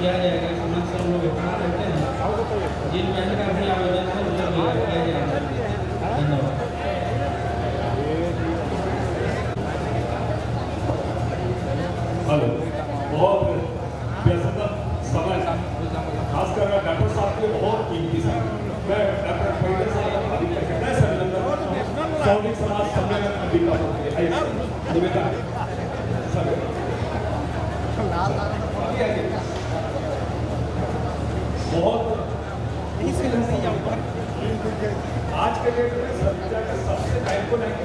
दिया जाएगा। समाज से हम लोग इतना करते हैं, जिन बहन का भी आवेदन है उसे दिया जाएगा। धन्यवाद। हेलो, बहुत व्यस्तता समय, खासकर डॉक्टर साहब के बहुत कीमती समय। मैं डॉक्टर फरीदा साहब अधिक कहना है सौनिक समाज सम्मेलन अंबिकापुर के निवेदन बहुत आज के डेट में संविदा का सबसे आइकॉनिक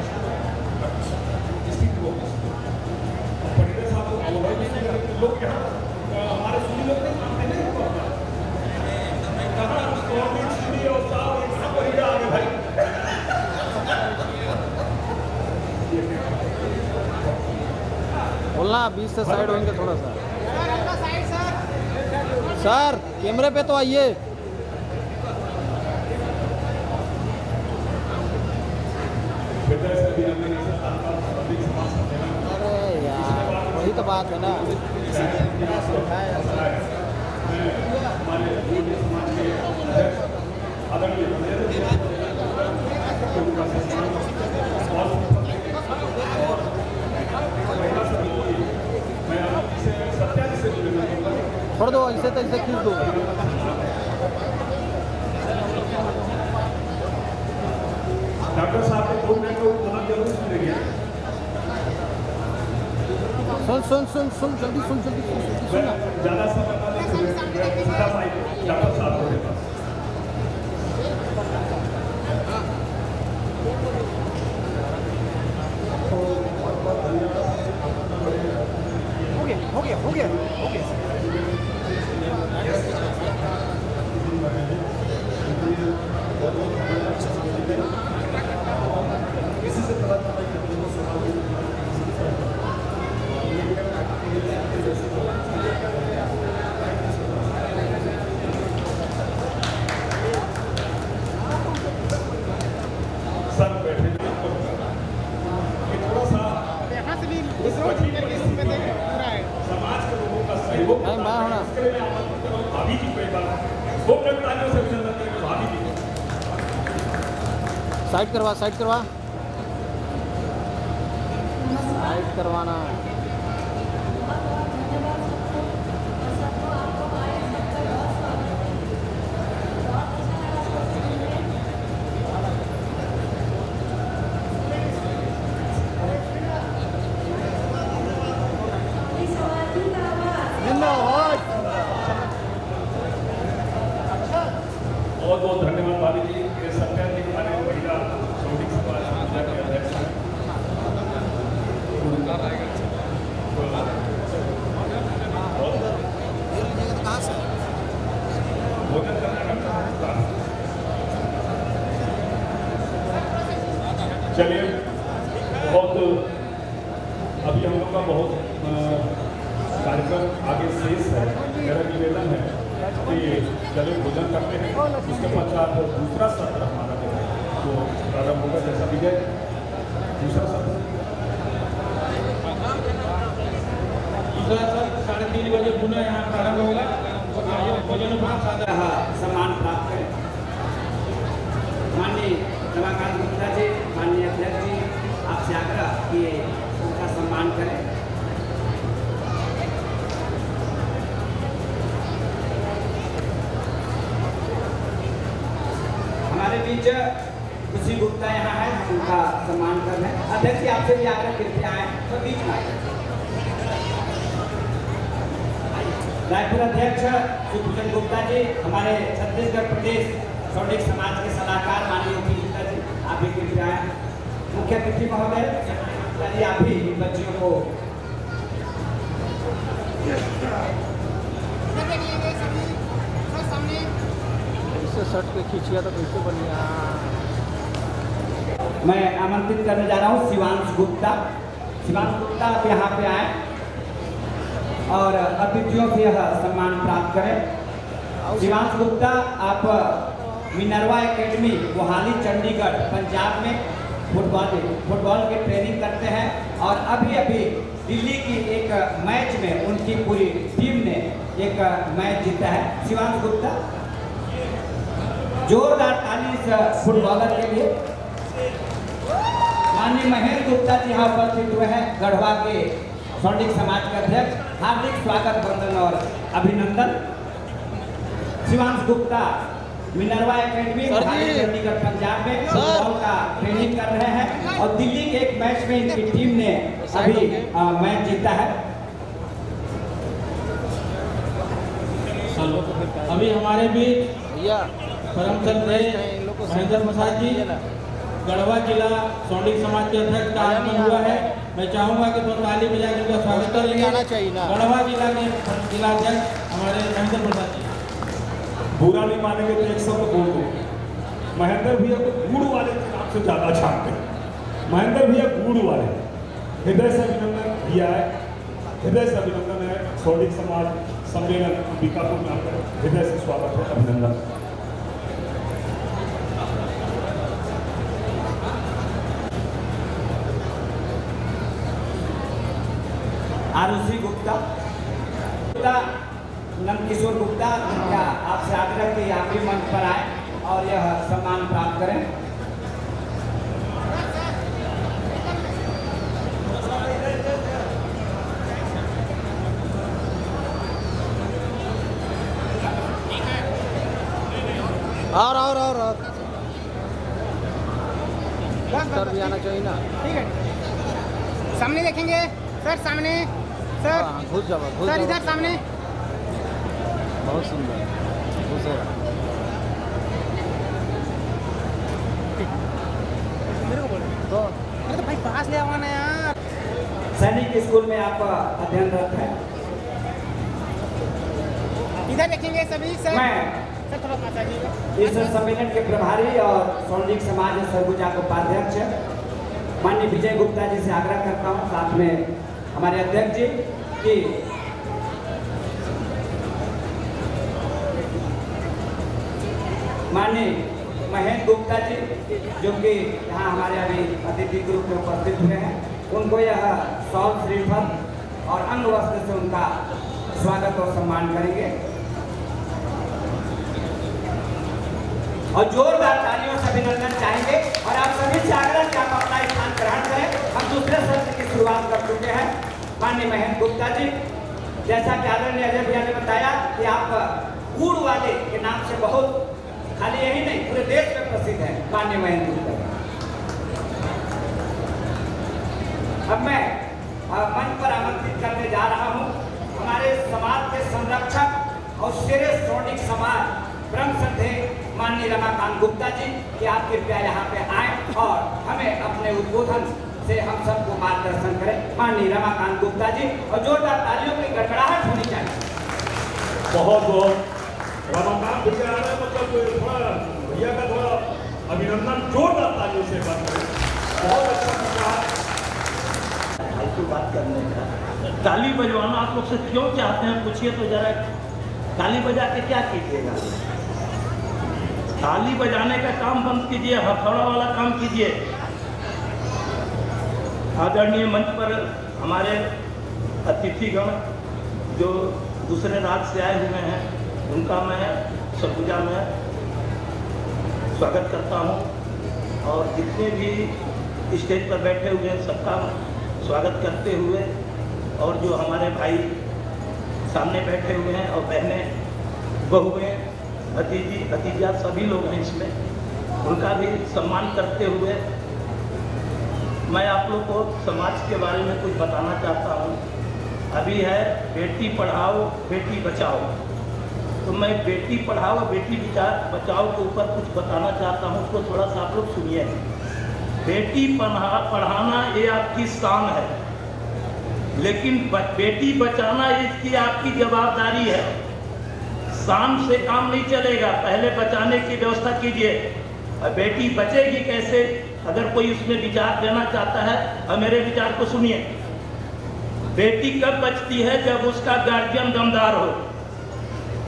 स्थिति वो फरीदा साहब को लोग यहाँ हमारे सुनी लोग नहीं मानते नहीं भाई। बोलना 20 से साइड होंगे थोड़ा सा। सर कैमरे पे तो आइए। अरे यार वही तो बात है ना। छोड़ दो, ऐसे तो ऐसे खींच दो। डॉक्टर साहब ने 2 मिनट को बहुत जरूर सुनेंगे। सुन जल्दी सुन ज़्यादा समय डॉक्टर साहब के पास हो गया। किसी से पता चला सर बैठे थोड़ा सा समाज के लोगों का सहयोग होना। भाभी जी कोई बात 2 मिनट तालियों से अभिनंदन करेंगे भाभी जी। साइड करवाना। बहुत बहुत धन्यवाद भाभी जी। ये सत्यार्थी हमारे महिला सौनिक समाज के अध्यक्ष हैं। भोजन करना चलिए बहुत अभी हम लोग का बहुत कार्यक्रम आगे शेष है। मेरा निवेदन है कि चलिए भोजन करते हैं, उसके पश्चात दूसरा सत्र हमारा जो है वो प्रारंभ होगा। जैसा विजय दूसरा सत्र 3:30 बजे पुनः यहाँ प्रारंभ होगा। भोजन सम्मान प्राप्त करें। माननीय रमाकांत गुप्ता जी, माननीय अध्यक्ष जी, आपसे आग्रह कि उनका सम्मान करें। हमारे बीच खुशी गुप्ता यहाँ है, उनका सम्मान कर रहे हैं। अध्यक्ष जी आपसे भी आग्रह कृपया आए तो बीच में रायपुर अध्यक्ष सुभूषण गुप्ता जी, हमारे छत्तीसगढ़ प्रदेश सौनिक समाज के सलाहकार माननीय पी गुप्ता जी, आप भी कृपया आए। मुख्य अतिथि महोदय यदि आप भी इन बच्चियों को इससे शर्ट पे खींचिया तो कैसे बनिया। मैं आमंत्रित करने जा रहा हूँ शिवांश गुप्ता। शिवांश गुप्ता आप यहाँ पे आए और अतिथियों से यह सम्मान प्राप्त करें। शिवांश गुप्ता आप मिनर्वा एकेडमी मोहाली चंडीगढ़ पंजाब में फुटबॉल की ट्रेनिंग करते हैं और अभी अभी दिल्ली की एक मैच में उनकी पूरी टीम ने एक मैच जीता है। शिवांश गुप्ता, जोरदार ताली इस फुटबॉलर के लिए। माननीय महेंद्र गुप्ता जी यहाँ उपस्थित हुए हैं, गढ़वा के सौंडिक समाज के अध्यक्ष। हार्दिक स्वागत, वंदन और अभिनंदन। शिवांश गुप्ता मिनर्वा एकेडमी चंडीगढ़ पंजाब में फुटबॉल का ट्रेनिंग कर रहे हैं और दिल्ली के एक मैच में इनकी टीम ने अभी मैच जीता है। अभी हमारे बीच परम श्रद्धेय महेंद्र प्रसाद जी, गढ़वा जिला सौंडिक समाज के अध्यक्ष का आगमन हुआ है। मैं चाहूंगा कि तो ताली बजा के उनका स्वागत करेंगे। गढ़वा जिला के जिलाध्यक्ष हमारे महेंद्र प्रसाद जी। बुरा नहीं मानेंगे तो एक शब्द बोल दो, महेंद्र भैया को गुड़ वाले के नाम से ज्यादा छापते हैं। महेंद्र भैया गुड़ वाले, हृदय से अभिनंदन दिया है, हृदय से अभिनंदन है। सौंडिक समाज सम्मेलन अंबिकापुर में आपका हृदय से स्वागत है, अभिनंदन। आरुषि गुप्ता, नंदकिशोर गुप्ता, क्या आपसे आग्रह कि आप भी मंच पर आए और यह सम्मान प्राप्त करें। और सर भी आना चाहिए ना। ठीक है, सामने देखेंगे सर, सामने सर, घुस जाओ सर इधर सामने। बहुत सुंदर मेरे को बोलो तो, अरे तो भाई पास ले आना यार। सैनिक स्कूल में आप अध्ययनरत हैं। इधर देखेंगे सभी सर। मैं सर थोड़ा पास आइएगा। इस सम्मेलन के प्रभारी और सौंडिक समाज सरगुजा के उपाध्यक्ष माननीय विजय गुप्ता जी से आग्रह करता हूँ, साथ में हमारे अध्यक्ष जी कि माननीय महेंद्र गुप्ता जी जो कि यहाँ हमारे अभी अतिथि ग्रुप में उपस्थित हुए हैं, उनको यह शॉल, श्रीफल और अंग वस्त्र से उनका स्वागत और सम्मान करेंगे और जोरदार तालियों से अभिनंदन चाहेंगे। और आप सभी से आग्रह कि आप अपना स्थान ग्रहण करें। हम दूसरे सत्र की शुरुआत कर चुके हैं। माननीय महेंद्र गुप्ता जी, जैसा कि आदरणीय अजय भैया ने बताया कि आप गुड़ वाले के नाम से बहुत, खाली यही नहीं पूरे देश में प्रसिद्ध है माननीय महेंद्र गुप्ता। अब मैं मंच पर आमंत्रित करने जा रहा हूं हमारे समाज के संरक्षक और शेरे सौंडिक समाज परम श्रद्धेय माननीय रमाकांत गुप्ता जी कि आप कृपया यहाँ पे आए और हमें अपने उद्बोधन से हम सबको मार्गदर्शन करें। माननीय रमाकांत गुप्ता जी, और जोरदार तालियों की गड़गड़ाहट होनी चाहिए। बहुत बहुत रमाकांत भैया आ रहे हैं, मतलब थोड़ा भैया का थोड़ा अभिनंदन जोरदार तालियों से बात करें। बहुत अच्छा बात करने का ताली बजवाना आप लोग से क्यों चाहते हैं, पूछिए तो जरा। ताली बजा के क्या कीजिएगा? ताली बजाने का काम बंद कीजिए, हथौड़ा वाला काम कीजिए। आदरणीय मंच पर हमारे अतिथिगण जो दूसरे राज्य से आए हुए हैं, उनका मैं सरगुजा में स्वागत करता हूं और जितने भी स्टेज पर बैठे हुए हैं सबका स्वागत करते हुए, और जो हमारे भाई सामने बैठे हुए हैं और बहनें, बहुएं, भतीजी भतीजा सभी लोग हैं इसमें, उनका भी सम्मान करते हुए मैं आप लोग को समाज के बारे में कुछ बताना चाहता हूँ। अभी है बेटी पढ़ाओ बेटी बचाओ, तो मैं बेटी पढ़ाओ बेटी बचाओ के ऊपर कुछ बताना चाहता हूँ, उसको थोड़ा सा आप लोग सुनिए। बेटी पढ़ाना ये आपकी शान है, लेकिन बेटी बचाना इसकी आपकी जवाबदारी है। शान से काम नहीं चलेगा, पहले बचाने की व्यवस्था कीजिए। और बेटी बचेगी कैसे, अगर कोई उसमें विचार देना चाहता है और मेरे विचार को सुनिए। बेटी कब बचती है, जब उसका गार्जियन दमदार हो,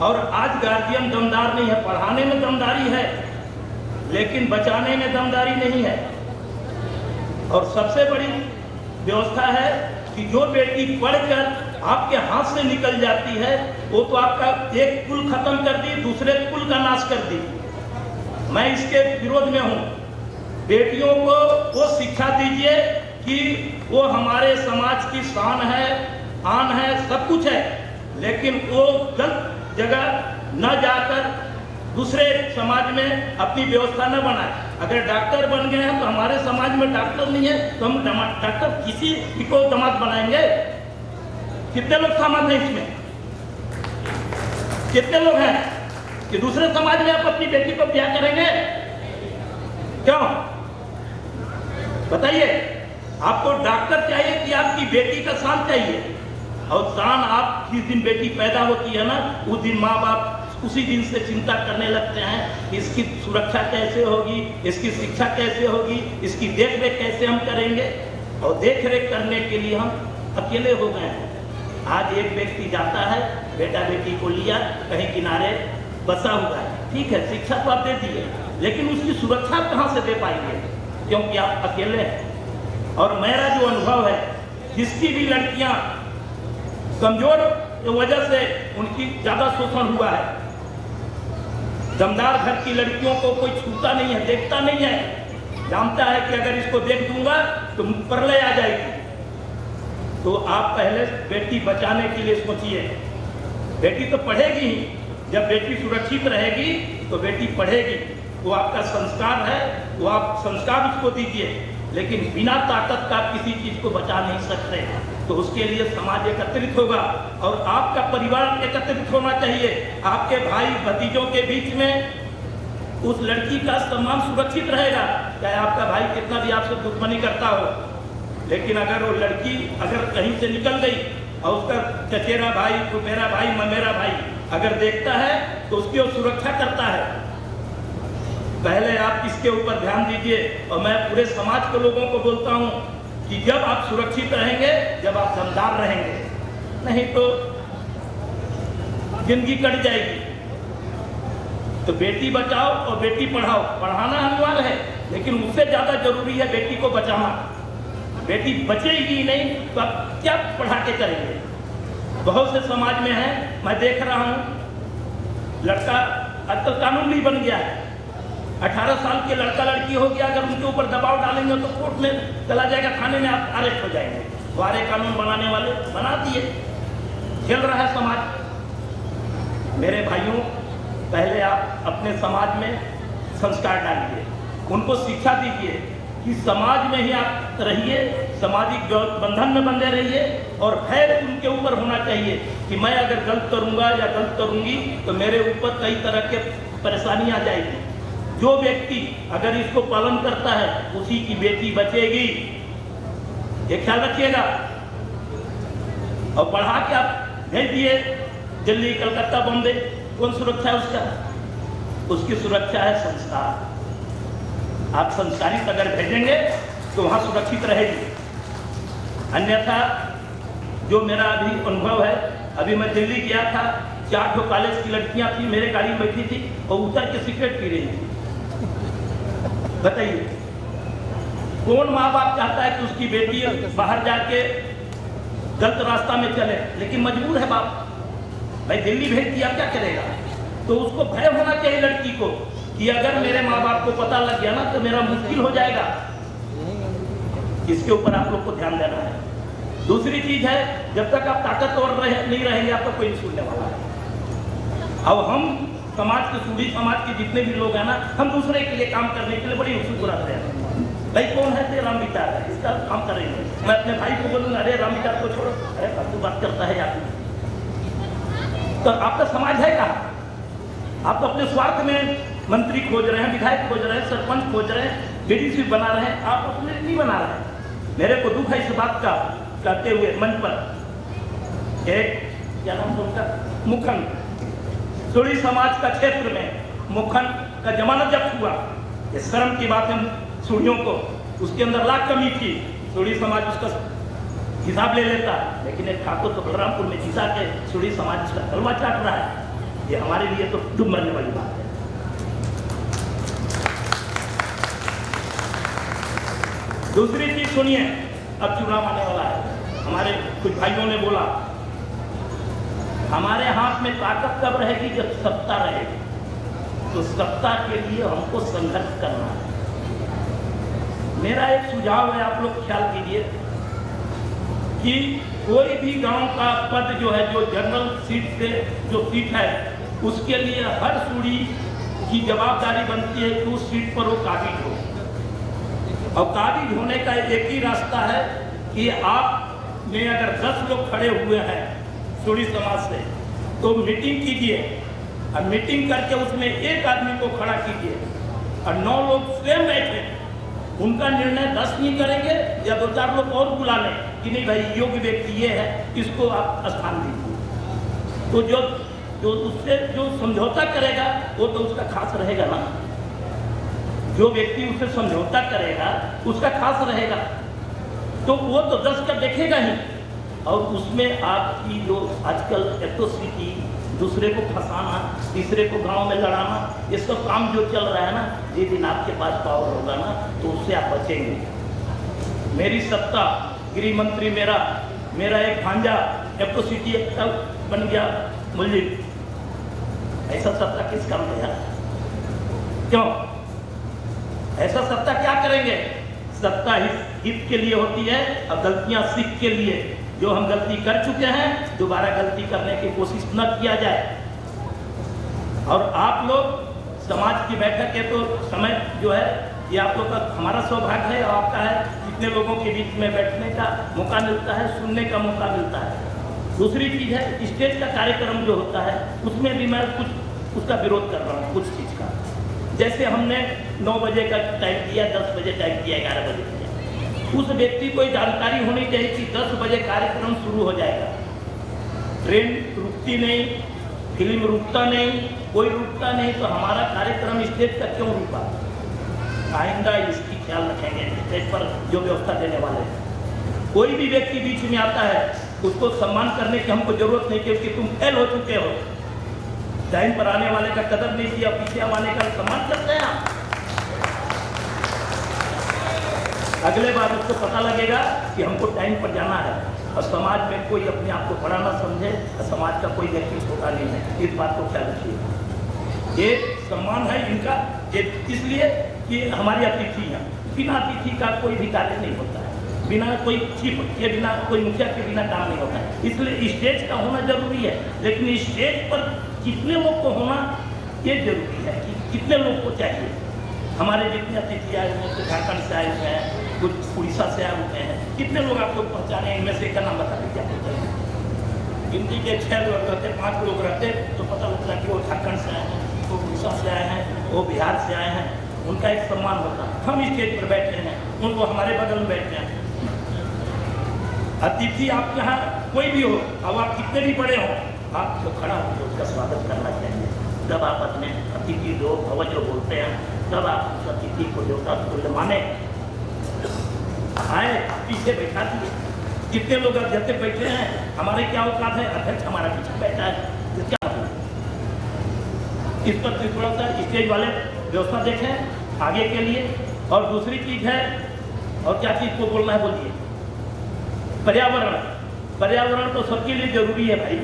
और आज गार्जियन दमदार नहीं है। पढ़ाने में दमदारी है लेकिन बचाने में दमदारी नहीं है। और सबसे बड़ी व्यवस्था है कि जो बेटी पढ़कर आपके हाथ से निकल जाती है वो तो आपका एक कुल खत्म कर दी, दूसरे कुल का नाश कर दी। मैं इसके विरोध में हूँ। बेटियों को वो शिक्षा दीजिए कि वो हमारे समाज की शान है, आन है, सब कुछ है, लेकिन वो गलत जगह न जाकर दूसरे समाज में अपनी व्यवस्था न बनाए। अगर डॉक्टर बन गए हैं तो हमारे समाज में डॉक्टर नहीं है तो हम डॉक्टर किसी को दामाद बनाएंगे? कितने लोग सहमत हैं इसमें? कितने लोग हैं कि दूसरे समाज में आप अपनी बेटी को ब्याह करेंगे? क्यों बताइए? आपको डॉक्टर चाहिए कि आपकी बेटी का शान चाहिए? और शान आप जिस दिन बेटी पैदा होती है ना, उस दिन माँ बाप उसी दिन से चिंता करने लगते हैं, इसकी सुरक्षा कैसे होगी, इसकी शिक्षा कैसे होगी, इसकी देख रेख कैसे हम करेंगे। और देख रेख करने के लिए हम अकेले हो गए हैं। आज एक व्यक्ति जाता है, बेटा बेटी को लिया, कहीं किनारे बसा हुआ है, ठीक है, शिक्षा तो आप दे दिए, लेकिन उसकी सुरक्षा कहाँ से दे पाएंगे? क्योंकि आप अकेले हैं। और मेरा जो अनुभव है, जिसकी भी लड़कियां कमजोर वजह से उनकी ज्यादा शोषण हुआ है, दमदार घर की लड़कियों को कोई छूता नहीं है, देखता नहीं है, जानता है कि अगर इसको देख दूंगा तो प्रलय आ जाएगी। तो आप पहले बेटी बचाने के लिए सोचिए। बेटी तो पढ़ेगी ही, जब बेटी सुरक्षित रहेगी तो बेटी पढ़ेगी। वो आपका संस्कार है, वो आप संस्कार उसको दीजिए, लेकिन बिना ताकत का आप किसी चीज को बचा नहीं सकते। तो उसके लिए समाज एकत्रित होगा और आपका परिवार एकत्रित होना चाहिए। आपके भाई भतीजों के बीच में उस लड़की का सम्मान सुरक्षित रहेगा, चाहे आपका भाई कितना भी आपसे दुश्मनी करता हो। लेकिन अगर वो लड़की अगर कहीं से निकल गई और उसका चचेरा भाई, मेरा भाई, मेरा भाई अगर देखता है तो उसकी वो सुरक्षा करता है। पहले आप इसके ऊपर ध्यान दीजिए। और मैं पूरे समाज के लोगों को बोलता हूँ कि जब आप सुरक्षित रहेंगे, जब आप दमदार रहेंगे, नहीं तो जिंदगी कट जाएगी। तो बेटी बचाओ और बेटी पढ़ाओ। पढ़ाना अनिवार्य है, लेकिन उससे ज्यादा जरूरी है बेटी को बचाना। बेटी बचेगी नहीं तो आप क्या पढ़ा के करेंगे? बहुत से समाज में है, मैं देख रहा हूँ, लड़का आजकल कानून भी बन गया है, 18 साल के लड़का लड़की हो गया, अगर उनके ऊपर दबाव डालेंगे तो कोर्ट में चला जाएगा, थाने में आप अरेस्ट हो जाएंगे। वारे कानून बनाने वाले बना दिए, खेल रहा है समाज। मेरे भाइयों, पहले आप अपने समाज में संस्कार डालिए, उनको शिक्षा दीजिए कि समाज में ही आप रहिए, सामाजिक बंधन में बंधे रहिए। और भय उनके ऊपर होना चाहिए कि मैं अगर गलत करूंगा या गलत करूंगी तो मेरे ऊपर कई तरह के परेशानी आ जाएगी। जो व्यक्ति अगर इसको पालन करता है उसी की बेटी बचेगी, ये ख्याल रखिएगा। और बढ़ा के आप भेज दिए दिल्ली, कलकत्ता, बॉम्बे, कौन सुरक्षा है उसका? उसकी सुरक्षा है संस्कार। आप संस्कारित अगर भेजेंगे तो वहां सुरक्षित रहेगी। अन्यथा जो मेरा अभी अनुभव है, अभी मैं दिल्ली गया था, 4 कॉलेज की लड़कियां थी, मेरे गाड़ी में बैठी थी और उतर के सिगरेट पी रही थी। बताइए, कौन माँ बाप चाहता है कि उसकी बेटी बाहर जाके गलत रास्ता में चले? लेकिन मजबूर है बाप, भाई दिल्ली भेज दिया, क्या करेगा? तो उसको भय होना चाहिए लड़की को कि अगर मेरे माँ बाप को पता लग गया ना तो मेरा मुश्किल हो जाएगा। इसके ऊपर आप लोग को ध्यान देना है। दूसरी चीज है, जब तक आप ताकतवर नहीं रहेंगे आपको कोई नहीं सुनने वाला है। अब हम समाज के, सूढ़ी समाज के जितने भी लोग हैं ना, हम दूसरे के लिए काम करने के लिए बड़ी उत्सुक रहते हैं। भाई कौन है? तो राम विचार है, इसका काम करेंगे। मैं अपने भाई को बोलूंगा, अरे राम विचार को छोड़ो, अरे तू बात करता है यार। तो आपका समाज है कहाँ? आप तो अपने स्वार्थ में मंत्री खोज रहे हैं, विधायक खोज रहे हैं, सरपंच खोज रहे हैं, डीडीसी बना रहे हैं, आप अपने नहीं बना रहे हैं। मेरे को दुख है इस बात का, कहते हुए मंच पर एक क्या नाम था उनका, मुखन, सूढ़ी समाज का क्षेत्र में मुखन का जमानत जब्त हुआ। ये शर्म की बात है सूढ़ियों को, उसके अंदर लाख कमी थी, सूढ़ी समाज उसका हिसाब ले लेता, लेकिन एक ठाकुर तो बलरामपुर में घिसा के सूढ़ी समाज उसका कलमा चाट रहा है। ये हमारे लिए तो डूब मरने वाली बात है। दूसरी चीज सुनिए, अब चुनाव आने वाला है। हमारे कुछ भाइयों ने बोला हमारे हाथ में ताकत कब रहेगी, जब सत्ता रहेगी। तो सत्ता के लिए हमको संघर्ष करना है। मेरा एक सुझाव है, आप लोग ख्याल कीजिए कि कोई भी गांव का पद जो है, जो जनरल सीट से जो सीट है, उसके लिए हर सूढ़ी की जवाबदारी बनती है कि उस सीट पर वो काबिज हो। और काबिज होने का एक ही रास्ता है कि आप में अगर 10 लोग खड़े हुए हैं सूढ़ी समाज से, तो मीटिंग कीजिए और मीटिंग करके उसमें एक आदमी को खड़ा कीजिए और 9 लोग स्वयं बैठे, उनका निर्णय 10 नहीं करेंगे या 2-4 लोग और बुला लें कि नहीं भाई योग्य व्यक्ति ये है, इसको आप स्थान दीजिए। तो जो उससे जो समझौता करेगा वो तो उसका खास रहेगा ना, जो व्यक्ति उससे समझौता करेगा उसका खास रहेगा, तो वो तो 10 का देखेगा ही। और उसमें आपकी जो आजकल एट्रोसिटी, दूसरे को फंसाना, तीसरे को गांव में लड़ाना, ये सब काम जो चल रहा है ना, जिस दिन आपके पास पावर होगा ना तो उससे आप बचेंगे। मेरी सत्ता, गृह मंत्री मेरा एक भांजा एट्रोसिटी बन गया मुल्जिम, ऐसा सत्ता किस काम में है? क्यों ऐसा सत्ता क्या करेंगे? सत्ता हित के लिए होती है और गलतियां सीख के लिए। जो हम गलती कर चुके हैं दोबारा गलती करने की कोशिश न किया जाए। और आप लोग समाज की बैठक के तो समय जो है ये आप लोग का हमारा सौभाग्य है और आपका है, जितने लोगों के बीच में बैठने का मौका मिलता है, सुनने का मौका मिलता है। दूसरी चीज़ है स्टेज का कार्यक्रम जो होता है उसमें भी मैं कुछ उसका विरोध कर रहा हूँ, कुछ चीज़ का। जैसे हमने 9 बजे का टाइम दिया, 10 बजे टाइम दिया, 11 बजे दिया, उस व्यक्ति को जानकारी होनी चाहिए कि 10 बजे कार्यक्रम शुरू हो जाएगा। ट्रेन रुकती नहीं, फिल्म रुकता नहीं, कोई रुकता नहीं, तो हमारा कार्यक्रम स्टेज का क्यों रुका? आइंदा इसकी ख्याल रखेंगे। स्टेज पर जो व्यवस्था देने वाले हैं, कोई भी व्यक्ति बीच में आता है उसको सम्मान करने की हमको जरूरत नहीं, क्योंकि तुम फेल हो चुके हो। टाइम पर आने वाले का कदर नहीं किया, पीछे आने का सम्मान करते हैं आप। अगले बार उसको पता लगेगा कि हमको टाइम पर जाना है। और समाज में कोई अपने आप को बड़ा ना समझे, समाज का कोई व्यक्ति छोटा नहीं है, इस बात को ख्याल रखिए। ये सम्मान है इनका, ये इसलिए कि हमारी अतिथि हैं। बिना अतिथि का कोई भी कार्य नहीं होता है, बिना कोई चीफ के बिना, कोई मुखिया के बिना काम नहीं होता है। इसलिए स्टेज का होना जरूरी है, लेकिन स्टेज पर कितने लोग को होना ये जरूरी है कि कितने लोग को चाहिए। हमारे जितने अतिथि आए हुए हैं, झारखंड से आए हुए हैं, कुछ उड़ीसा से आए हुए हैं, कितने लोग आप लोग पहचाने? इनमें से एक का नाम बता दीजिए आप लोग। गिनती के 6 लोग रहते, 5 लोग रहते तो पता लगता है कि वो झारखंड से आए हैं, वो उड़ीसा से आए हैं, वो बिहार से आए हैं, उनका एक सम्मान होता है। हम स्टेज पर बैठे हैं, उनको हमारे बगल में बैठे हैं। अतिथि आप यहाँ कोई भी हो, अब आप कितने भी बड़े हो, आपको खड़ा होकर उसका स्वागत करना चाहिए। जब आप अपने अतिथि जो भव जो बोलते हैं, तब आप उस अतिथि को देवता तुल्य माने। आए पीछे बैठा दिए, जितने लोग अध्यक्ष बैठे हैं, हमारे क्या औकात है? अध्यक्ष हमारा पीछे बैठा है, तो क्या हो? इस पर थोड़ा सा स्टेज वाले व्यवस्था देखें आगे के लिए। और दूसरी चीज है, और क्या चीज को बोलना है बोलिए? पर्यावरण तो सबके लिए जरूरी है भाई।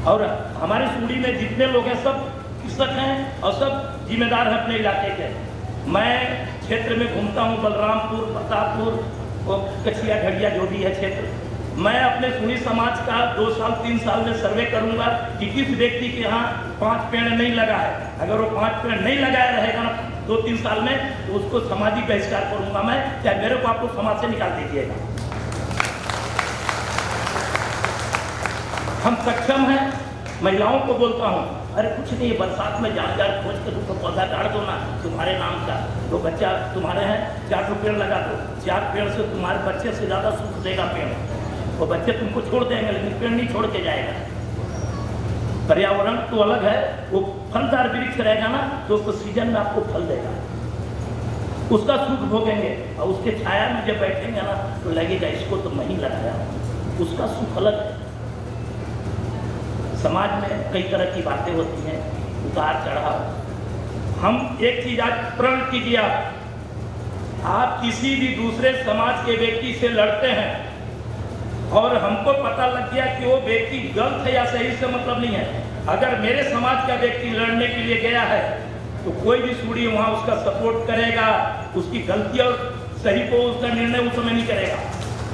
और हमारे सूढ़ी में जितने लोग हैं सब कृषक हैं और सब जिम्मेदार हैं अपने इलाके के। मैं क्षेत्र में घूमता हूँ, बलरामपुर, प्रतापपुर और कछिया घड़िया जो भी है क्षेत्र। मैं अपने सूढ़ी समाज का 2 साल 3 साल में सर्वे करूंगा कि किस व्यक्ति के यहाँ 5 पेड़ नहीं लगा है। अगर वो 5 पेड़ नहीं लगाया रहेगा ना 2-3 साल में, तो उसको सामाजिक बहिष्कार करूंगा मैं, चाहे मेरे को आप लोग समाज से निकाल दीजिएगा। हम सक्षम हैं। महिलाओं को बोलता हूँ, अरे कुछ नहीं, बरसात में जान खोज के तुमको पौधा काट दो ना तुम्हारे नाम का, तो बच्चा तुम्हारे हैं 4 पेड़ लगा दो। 4 पेड़ से तुम्हारे बच्चे से ज़्यादा सुख देगा पेड़। वो बच्चे तुमको छोड़ देंगे, लेकिन पेड़ नहीं छोड़ के जाएगा। पर्यावरण तो अलग है, वो फलदार वृक्ष रहेगा ना, तो उसको सीजन में आपको फल देगा, उसका सुख भोगेंगे। और उसके छाया में जब बैठेंगे ना, तो लगेगा इसको तो मैं ही लगाया, उसका सुख अलग है। समाज में कई तरह की बातें होती हैं, उतार चढ़ाव। हम एक चीज आज प्रण कीजिए, आप किसी भी दूसरे समाज के व्यक्ति से लड़ते हैं और हमको पता लग गया कि वो व्यक्ति गलत है या सही से मतलब नहीं है, अगर मेरे समाज का व्यक्ति लड़ने के लिए गया है तो कोई भी सूढ़ी वहाँ उसका सपोर्ट करेगा, उसकी गलती और सही को उसका निर्णय उस समय नहीं करेगा।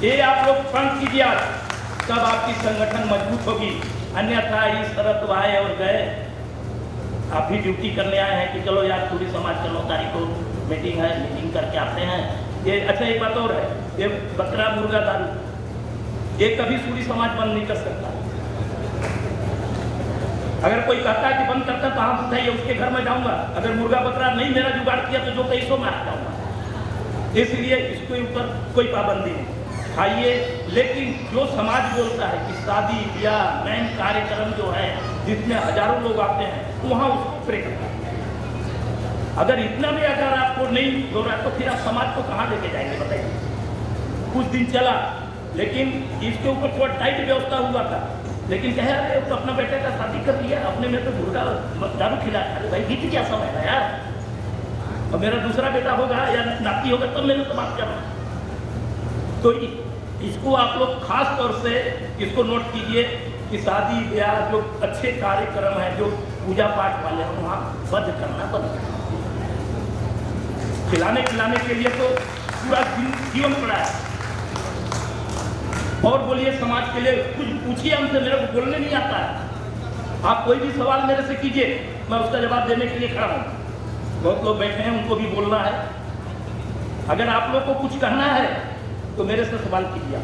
ये आप लोग प्रण कीजिए आज, तब आपकी संगठन मजबूत होगी। अन्यथा इस शरत आए और गए, आप भी ड्यूटी करने आए हैं कि चलो यार पूरी समाज का 9 तारीख को मीटिंग है, मीटिंग करके आते हैं। ये अच्छा एक बात और है, ये बकरा मुर्गा दारू ये कभी सूरी समाज बंद नहीं कर सकता। अगर कोई कहता है कि बंद करता तो हाथ उठाइए, उसके घर में जाऊंगा। अगर मुर्गा बकरा नहीं मेरा जुगाड़ किया तो जो 2300 में आ जाऊंगा। इसलिए इसके ऊपर कोई पाबंदी नहीं, खाइए। लेकिन जो समाज बोलता है कि शादी ब्याह नैन कार्यक्रम जो है जिसमें हजारों लोग आते हैं, वहाँ उसको प्रे करता है। अगर इतना भी अगर आपको नहीं हो रहा तो फिर आप समाज को कहाँ लेके जाएंगे बताइए। कुछ दिन चला, लेकिन इसके ऊपर थोड़ा टाइट व्यवस्था हुआ था। लेकिन कह रहे तो अपना बेटे का शादी कर लिया, अपने में तो मुर्गा दारू खिलाया। अरे भाई बीत क्या समय है यार, और मेरा दूसरा बेटा होगा या नाती होगा तब मैंने तो बात करना। तो इसको आप लोग खास तौर से इसको नोट कीजिए कि शादी ब्याह जो अच्छे कार्यक्रम है, जो पूजा पाठ वाले हैं, वहाँ बंद करना बंद करना। खिलाने खिलाने के लिए तो पूरा जीवन पड़ा है। और बोलिए समाज के लिए कुछ पूछिए हमसे, मेरे को बोलने नहीं आता है। आप कोई भी सवाल मेरे से कीजिए, मैं उसका जवाब देने के लिए खड़ा हूँ। बहुत लोग बैठे हैं, उनको भी बोलना है। अगर आप लोग को कुछ कहना है तो मेरे से सवाल कीजिए।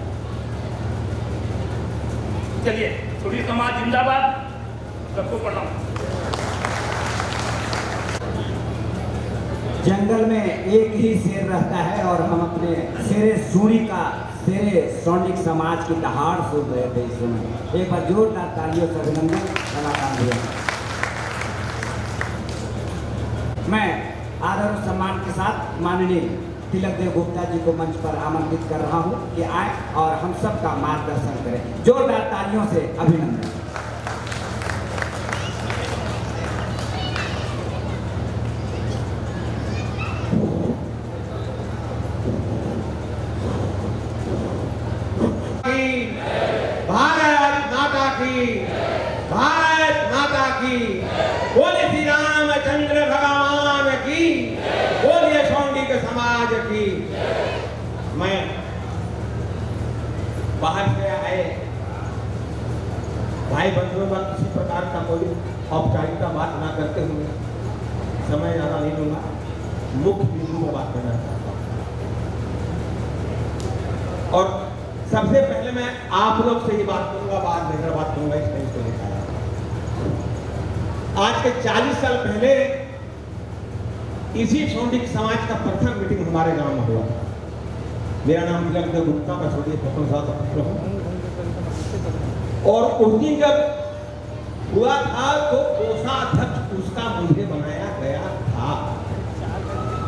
चलिए, सूरी समाज जिंदाबाद, सबको प्रणाम। जंगल में एक ही शेर रहता है और हम अपने शेरे सूरी का, शेरे सौंडिक समाज की दहाड़ सुन रहे थे इस समय। एक बार जोरदार तालियों से अभिनंदन कलाकार भैया। मैं आदर और सम्मान के साथ माननीय तिलक देव गुप्ता जी को मंच पर आमंत्रित कर रहा हूं कि आए और हम सबका मार्गदर्शन करें। जोरदार तालियों से अभिनंदन। भारत माता की, भारत माता की, बोले श्री रामचंद्र भगवान की, बोलिए सौंडिक समाज की। मैं बाहर से आए भाई बंधुओं का किसी प्रकार का कोई औपचारिकता बात ना करते हुए समय ज्यादा नहीं लूंगा, मुख्य बिंदु पर बात करना चाहता हूँ। और सबसे पहले मैं आप लोग से ही बात करूंगा, बाद में बात करूंगा इस टाइम को लेकर। आज के 40 साल पहले इसी सौंडिक समाज का प्रथम मीटिंग हमारे गांव में हुआ। मेरा नाम तिलक देव गुप्ता, मैं छोटी फोटो साथ पुत्र हूँ। और उस दिन जब हुआ था तो कोषाध्यक्ष उसका मुझे बनाया गया था।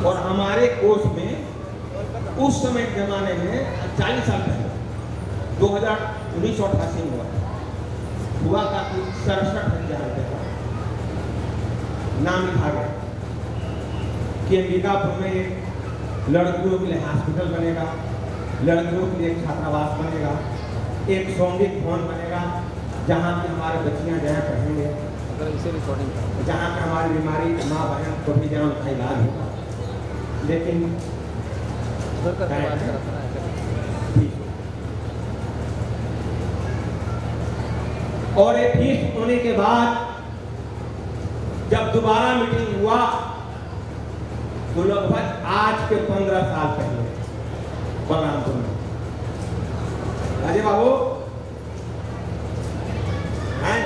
और हमारे कोष में उस समय के जमाने में 40 साल पहले 1988 में हुआ था कि 67,000 रुपये का नाम लिखा गया कि अंबिकापुर में एक लड़कियों के लिए हॉस्पिटल बनेगा, लड़कियों के लिए एक छात्रावास बनेगा, एक सौंडिक भवन बनेगा जहाँ पे हमारे बच्चियाँ जाए पढ़ेंगे, जहाँ पे हमारी बीमारी माँ बहन को भी जहाँ उनका इलाज होगा। लेकिन और एक फीस होने के बाद जब दोबारा मीटिंग हुआ तो लगभग आज के 15 साल पहले बलरामपुर में अजय बाबू हैं,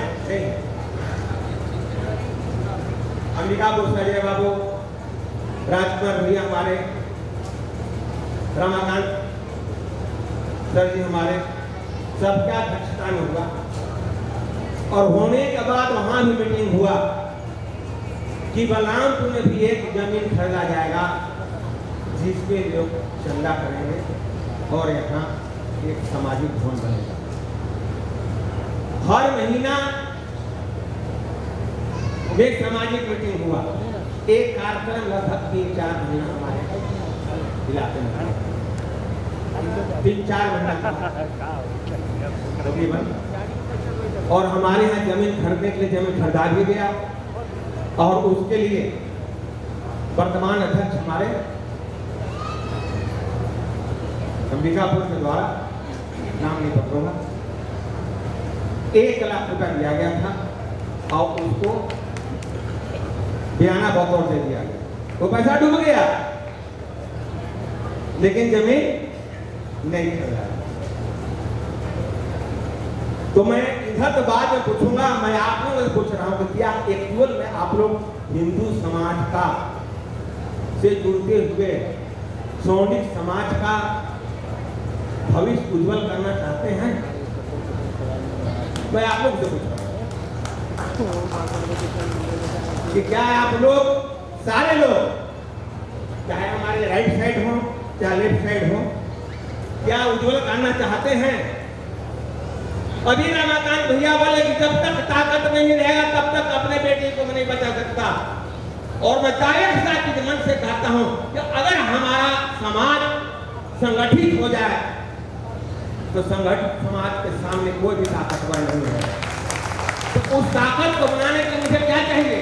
अंबिकापुर से अजय बाबू, राजकुमार भैया हमारे, रमाकांत सर जी हमारे, सबका अध्यक्षता में हुआ। और होने के बाद वहां भी मीटिंग हुआ कि बलरामपुर में भी एक जमीन खरीदा जाएगा जिसके लोग चंदा करेंगे और यहाँ एक सामाजिक भवन बनेगा। हर महीना एक सामाजिक मीटिंग हुआ, एक कार्यक्रम लगभग 3-4 महीना हमारे इलाके में 3-4 महीना तकरीबन। और हमारे यहाँ जमीन खरीदने के लिए जमीन खरीदा भी गया और उसके लिए वर्तमान अध्यक्ष हमारे अंबिकापुर के द्वारा, नाम नहीं पकड़ूंगा, 1 लाख रुपया दिया गया था और उसको बयाना बतौर दे दिया गया। वो पैसा डूब गया लेकिन जमीन नहीं खरीदा। तो मैं इधर तो बाद में पूछूंगा, मैं आप लोगों से पूछ रहा हूं कि क्या एक्चुअल में आप लोग हिंदू समाज का से जुड़ते हुए सौंडिक समाज का भविष्य उज्जवल करना चाहते हैं? मैं आप लोग से पूछ रहा हूं कि क्या आप लोग सारे लोग, चाहे हमारे राइट साइड हो चाहे लेफ्ट साइड हो, क्या उज्जवल करना चाहते हैं? अभी रमाकांत भैया बोले कि जब तक ताकत नहीं रहेगा तब तक अपने बेटे को नहीं बचा सकता। और मैं डायरेक्ट साथ मन से कहता हूं कि अगर हमारा समाज संगठित हो जाए तो संगठित समाज के सामने कोई भी ताकतवर नहीं है। तो उस ताकत को बनाने के लिए मुझे क्या चाहिए?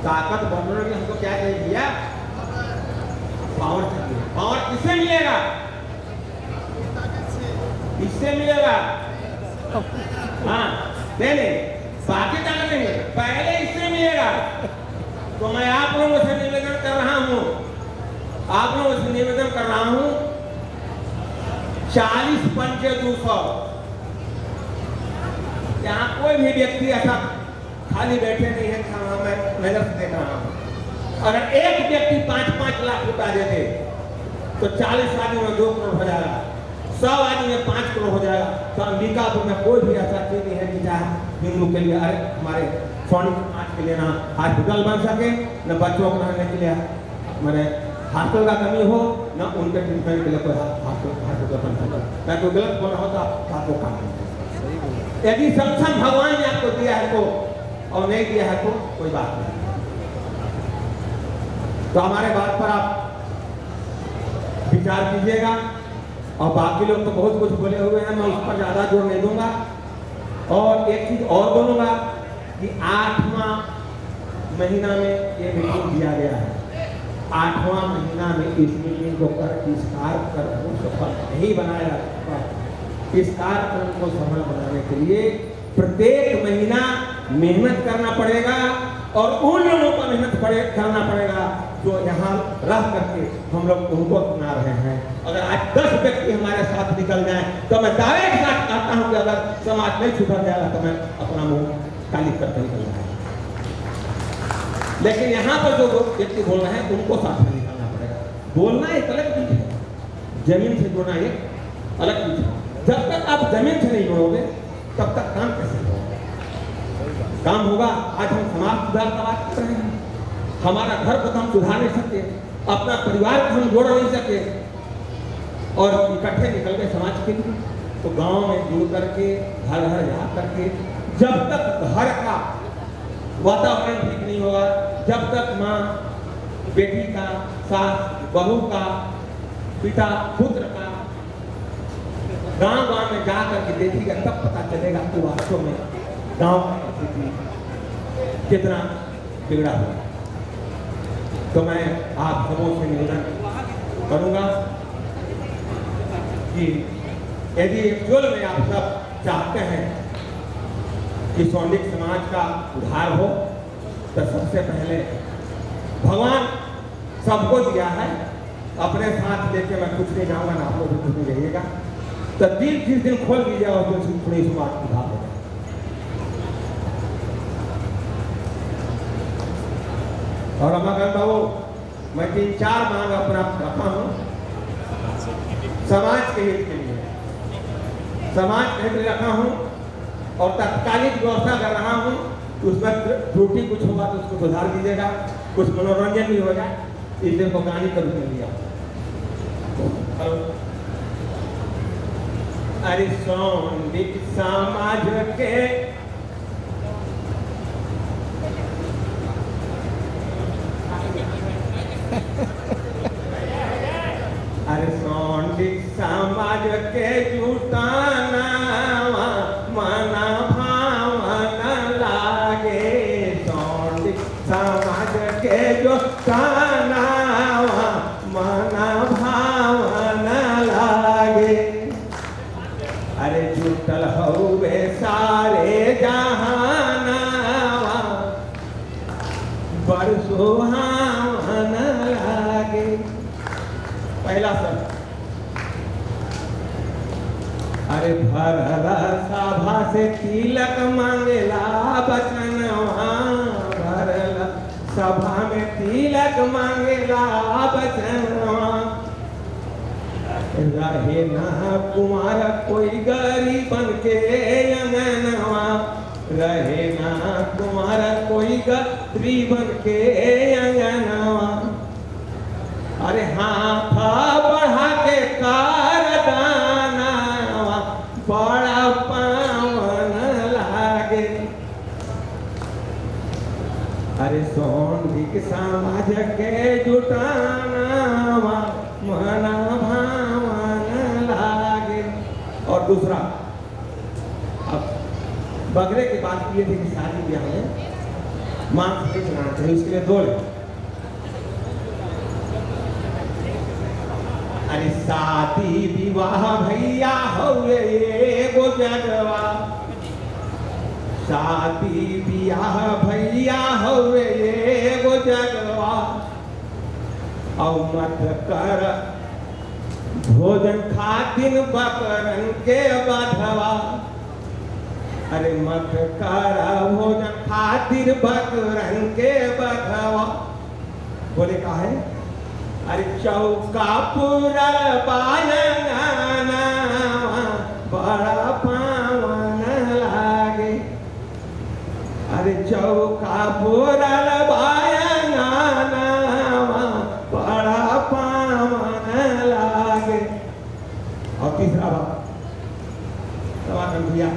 ताकत बनाने के लिए हमको क्या चाहिए भैया? पावर चाहिए। पावर किससे मिलेगा? इससे मिलेगा। हाँ, नहीं बाकी ताकत नहीं, पहले इससे मिलेगा। तो मैं आप लोगों से निवेदन कर रहा हूं, आप लोगों से निवेदन कर रहा हूं 40 पंचे 200। यहाँ कोई भी व्यक्ति ऐसा खाली बैठे नहीं है, मैं नजर से देख रहा हूं। अगर एक व्यक्ति 5-5 लाख रुपया दे दे तो 40 आदमी में 2 करोड़ हो जाएगा, 100 आदमी में 5 करोड़ हो जाएगा। तो अंबिकापुर में कोई भी ऐसा चीज नहीं है कि चाहे हिंदू के लिए, अरे हमारे सौंडिक समाज के लिए ना हॉस्पिटल बन सके, न बच्चों को रहने के लिए मैंने हॉस्टल का कमी हो, न उनके ट्रीटमेंट के लिए कोई हॉस्पिटल बन सके। मैं कोई गलत बोल रहा होता आपको काम नहीं। यदि सक्षम भगवान ने आपको दिया है तो, और नहीं दिया है तो कोई बात नहीं। तो हमारे बात पर आप विचार कीजिएगा। और बाकी लोग तो बहुत कुछ बोले हुए हैं, मैं उस पर ज्यादा जोर नहीं दूंगा। और एक चीज और बोलूंगा कि 8वां महीना में ये मीटिंग दिया गया है। 8वां महीना में इस मीटिंग को कर इस कार्यक्रम को सफल नहीं बनाया। इस कार्यक्रम को सफल बनाने के लिए प्रत्येक महीना मेहनत करना पड़ेगा और उन लोगों को मेहनत करना पड़ेगा जो यहाँ रह करके हम लोग उनको अपना रहे हैं। अगर आज 10 व्यक्ति हमारे साथ निकल जाएं तो मैं दावे के साथ कहता हूं कि अगर समाज नहीं सुधर जाएगा तो मैं अपना मुंह काली करके निकल जाएगा। लेकिन यहाँ पर जो व्यक्ति बोल रहे हैं उनको साथ में निकलना पड़ेगा। बोलना एक अलग चीज है, जमीन से जुड़ना एक अलग चीज है। जब तक आप जमीन से नहीं जुड़ोगे तब तक काम कैसे होगा? काम होगा। आज हम समाज सुधार का बात कर रहे हैं, हमारा घर को हम सुधार नहीं सकते, अपना परिवार को हम जोड़ नहीं सकते और इकट्ठे निकल गए समाज के लिए। तो गांव में जुड़ करके घर घर जा करके जब तक घर का वातावरण ठीक नहीं होगा, जब तक माँ बेटी का, सास बहू का, पिता पुत्र का गांव गांव में जा करके देखिएगा तब पता चलेगा कि वास्तव में गांव का स्थिति कितना बिगड़ा हुआ। तो मैं आप सबों से निवेदन करूंगा कि यदि एक्चुअल में आप सब चाहते हैं कि सौंडिक समाज का उद्धार हो तो सबसे पहले भगवान सबको दिया है, अपने साथ लेके मैं कुछ नहीं जाऊंगा ना आप लोग भी कुछ नहीं रहिएगा। तो दिल जिस दिन खोल दीजिएगा उस दिन से थोड़ी समाज उद्धार हो। और रमाकांत बाबू, मैं 3-4 मांग अपना रखा हूं समाज के हित के लिए, समाज के हित रखा हूं और तत्कालिक व्यवस्था कर रहा हूं। उसमें त्रुटि कुछ होगा तो उसको सुधार दीजिएगा, कुछ मनोरंजन भी हो जाए, इस दिन को गाने कर लिया। अरे सौंडिक समाज के भरल सभा से तिलक मांगेला बचनवा, भरल सभा में तिलक मांगेला बचनवा। रहे ना कुमार कोई गरीबन के अंगनवा, रहे ना कुमार कोई गरीबन के अंगनवा। अरे हाथ बढ़ा के कार दानवा बड़ा पावन लागे। अरे सौंधिक समाज के जुटानवा मना भावन लागे। और दूसरा, अब बगरे की बात किए थे कि शादी ब्याह में मांस नहीं चलाना चाहिए, उसके लिए दो ले। अरे शादी विवाह भैया हुए एगो जगवा, शादी ब्याह भैया हुए एगो जगवा। और मत कर भोजन खातिर बकरन के बधवा। अरे मत कर भोजन खातिर बकरन के बधवा। बोले का है? अरे चौका पूरा पायंगाना बड़ा पावन लागे। अरे चौका पूरा पायंगाना बड़ा पावन लागे। और तीसरा बात, समाधान भैया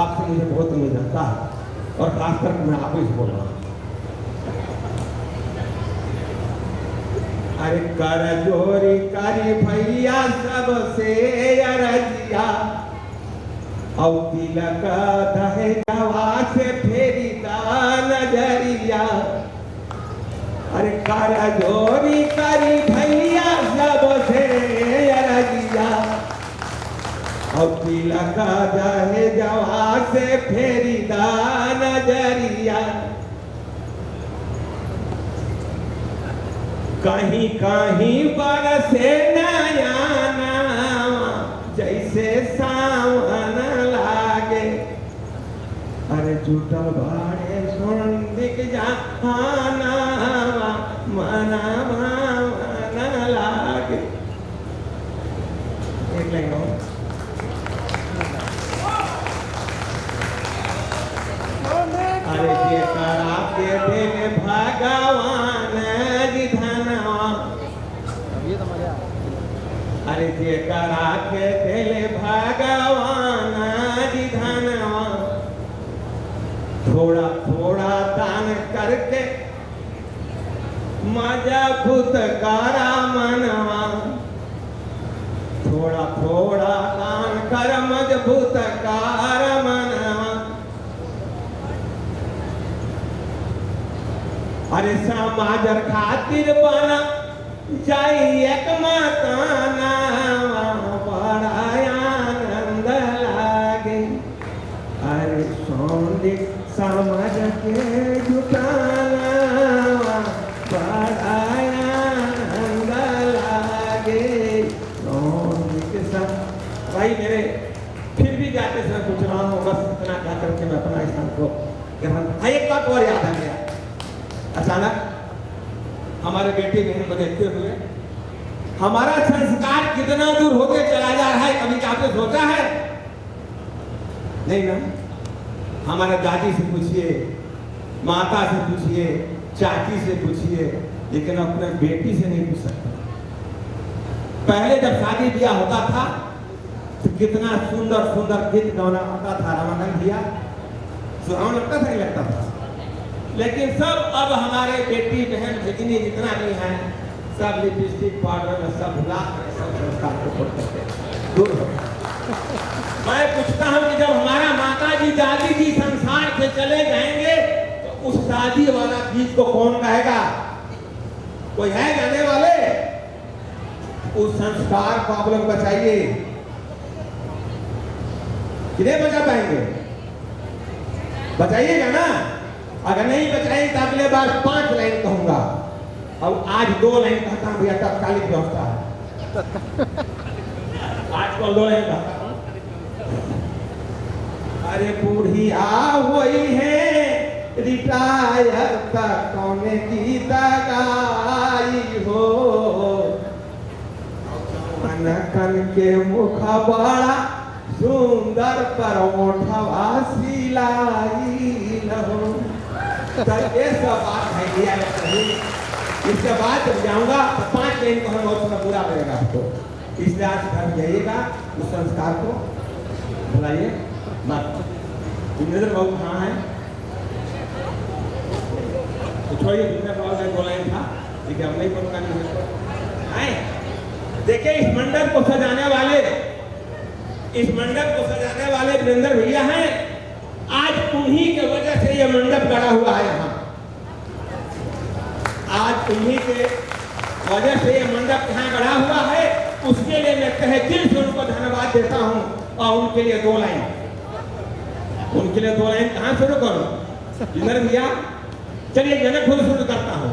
आपसे मुझे बहुत उम्मीद रहता है और खासकर मैं आपको इसे बोल रहा हूँ। अरे कर जोरी करी भैया सबसे अरजिया, और तिलक दहेजवा से फेरी दा नजरिया। अरे कर जोरी करी भैया सबसे अरजिया, और तिलक दहेजवा से फेरी दा नजरिया। कहीं कहीं बरसे नया नावा जैसे सावन लागे। अरे जुटल बाड़े सोंधिक जहानावा मना भावन लागे। एक लाइन और। अरे जेकरा के देले भगवान जी धनवा। ये तो मजा है। अरे जेकरा के देले भगवान जी धनवा, थोड़ा थोड़ा दान करके मजबूत करा मनवा। थोड़ा थोड़ा दान कर मजबूत कर मनवा। अरे समाज खातिर बना जाई एक मकाना बड़ा आनंद लागे। अरे सौंधिक समाज के जुटाना बड़ा आनंद लागे। सौंधिक भाई मेरे फिर भी जाते समय पूछ रहा हूँ, बस इतना कह करके मैं अपना स्थान को एक बात और याद आ गया। अचानक हमारे बेटे बहन को देखते हुए हमारा संस्कार कितना दूर होके चला जा रहा है, कभी आपने सोचा है? नहीं ना। हमारे दादी से पूछिए, माता से पूछिए, चाची से पूछिए, लेकिन अपने बेटी से नहीं पूछ सकते। पहले जब शादी ब्याह होता था तो कितना सुंदर सुंदर गीत गाना आता था। रामानंद भैया सुहावना लगता था, नहीं लगता था? लेकिन सब अब हमारे बेटी बहन भगिनी जितना भी हैं, सब लिपस्टिक पाउडर में सब भुला सब संस्कार को छोड़ करके दूर हो। मैं पूछता हूँ कि जब हमारा माता जी दादी जी संसार से चले जाएंगे तो उस शादी वाला गीत को कौन गाएगा? कोई है गाने वाले? उस संस्कार को आप लोग बचाइए। कितने बचा पाएंगे? बचाइएगा ना। अगर नहीं बचाएंगे तो अगले बार 5 लाइन कहूंगा, और आज 2 लाइन कहता हूं भैया, तत्कालिक व्यवस्था है। आज को 2 लाइन कहता हूं। अरे बुढ़िया वही है रिटायर तक कौने की दगाई हो, कन के मुख बड़ा सुंदर पर ओठवा सिलाई हो। तो ये सब बात है लिया सही। इसके बाद जब जाऊंगा तो 5 दिन को हम और बुरा लगेगा आपको, इसलिए आज घर जाइएगा, उस संस्कार को बुलाइए मत। इंद्र बाबू कहाँ है? तो छोड़िए, इंद्र बाबू का बोला था ठीक है, हम नहीं बोलूंगा नहीं। देखिए इस मंडप को सजाने वाले, इस मंडप को सजाने वाले वीरेंद्र भैया हैं। आज उन्हीं के वजह से ये मंडप गड़ा हुआ है यहाँ। आज उन्हीं के वजह से ये मंडप यहाँ गड़ा हुआ है। उसके लिए मैं तहे दिल से उनको धन्यवाद देता हूँ। और उनके लिए 2 लाइन, उनके लिए 2 लाइन कहाँ शुरू करूँ? वीरेंद्र भैया चलिए जनक खुद शुरू करता हूँ।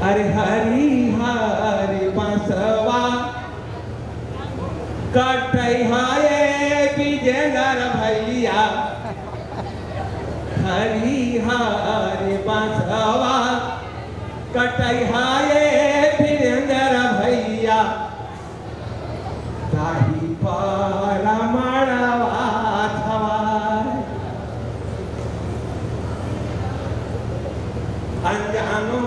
अरे हरी हरी बांसवा कटई हाये विजेंद्र भैया, हरी हरी बांसवा कटई हाये विजेंद्र भैया, ताही पर मड़वा छवाए, अनजानो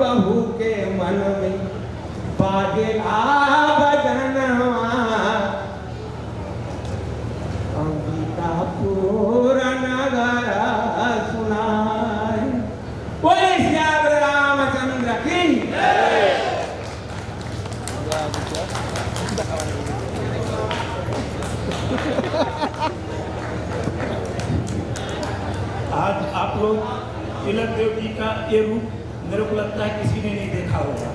बहू के मन में बाजेला बजनवा, अंबिकापुर नगर सुनाए। बोले श्याम रामचंद्र की। आज आप लोग तिलक देव जी का ये रूप मेरे को लगता है किसी ने नहीं देखा होगा।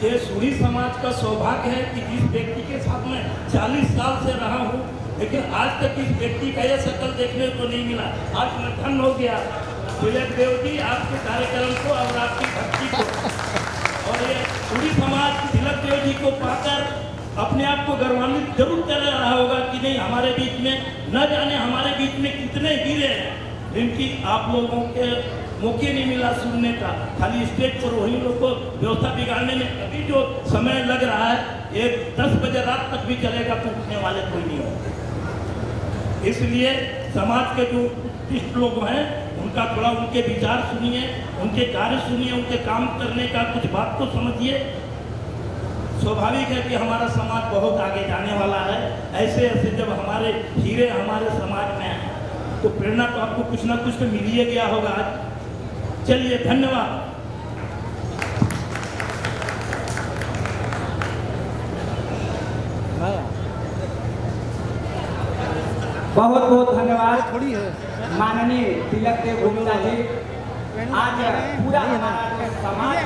ये सूरी समाज का सौभाग्य है कि जिस व्यक्ति के साथ मैं 40 साल से रहा हूँ, लेकिन आज तक इस व्यक्ति का यह शक्ल देखने को नहीं मिला। आज मैं धन्य हो गया तिलक देव जी, आपके कार्यक्रम को और आपकी भक्ति को। और ये सूरी समाज तिलक देव जी को पाकर अपने आप को गौरवान्वित जरूर कर रहा होगा कि नहीं, हमारे बीच में न जाने हमारे बीच में कितने हीरे हैं जिनकी आप लोगों के मौके नहीं मिला सुनने का। खाली स्टेज पर वही लोग को व्यवस्था बिगाड़ने में अभी जो समय लग रहा है, ये 10 बजे रात तक भी चलेगा तो उठने वाले कोई नहीं होगा। इसलिए समाज के जो उत्कृष्ट लोग हैं उनका थोड़ा उनके विचार सुनिए, उनके कार्य सुनिए, उनके काम करने का कुछ बात को समझिए। स्वाभाविक है कि हमारा समाज बहुत आगे जाने वाला है। ऐसे ऐसे जब हमारे हीरे हमारे समाज में हैं तो प्रेरणा तो आपको कुछ ना कुछ तो मिल ही गया होगा आज। चलिए, धन्यवाद। बहुत बहुत धन्यवाद थोड़ी है माननीय तिलक देव गुप्ता जी। आज पूरा हमारा जो समाज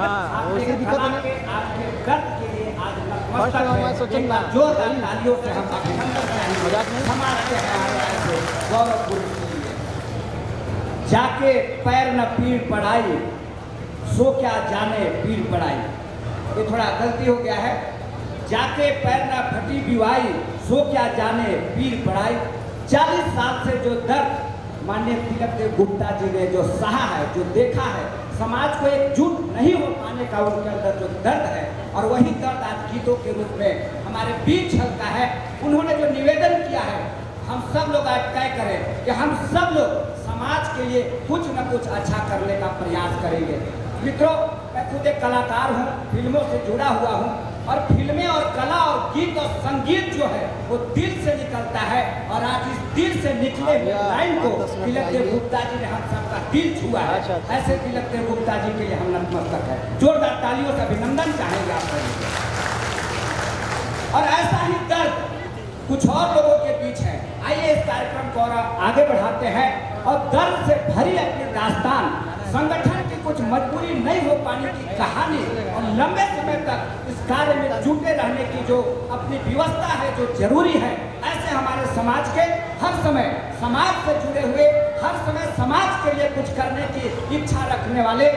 आपके कला के आपके गर्व के लिए आज नतमस्तक है। एक बार जोरदार तालियों से हम अभिनंदन करेंगे समाज के हमारे गौरवपूर्ण के लिए। जाके पैर न पीड़ पड़ाई सो क्या जाने पीड़ पड़ाई, ये थोड़ा गलती हो गया है। जाके पैर न फटी बिवाई सो क्या जाने पीड़ पड़ाई। 40 साल से जो दर्द माननीय तिलक देव गुप्ता जी ने जो सहा है, जो देखा है, समाज को एकजुट नहीं हो पाने का उनके अंदर जो दर्द है, और वही दर्द आज गीतों के रूप में हमारे बीच छलका है। उन्होंने जो निवेदन किया है, हम सब लोग आज तय करें कि हम सब लोग समाज के लिए कुछ न कुछ अच्छा करने का प्रयास करेंगे। मित्रों, मैं खुद एक कलाकार हूँ, फिल्मों से जुड़ा हुआ हूँ, और फिल्में और कला और गीत और संगीत जो है वो दिल से निकलता है। और आज इस दिल से निकले हुए लाइन को तिलक देव गुप्ता जी ने हम सबका दिल छुआ है। ऐसे तिलक देव गुप्ता जी के लिए हम नतमस्तक है। जोरदार तालियों से अभिनंदन चाहेंगे आप सभी। और ऐसा ही दर्द कुछ और लोगों के बीच है। आइए इस कार्यक्रम को और आगे बढ़ाते हैं और दर्द से भरी अपनी दास्तान, संगठन की कुछ मजबूरी नहीं हो पाने की कहानी और लंबे समय तक इस कार्य में जुटे रहने की जो अपनी व्यवस्था है, जो जरूरी है, ऐसे हमारे समाज के हर समय समाज से जुड़े हुए, हर समय समाज के लिए कुछ करने की इच्छा रखने वाले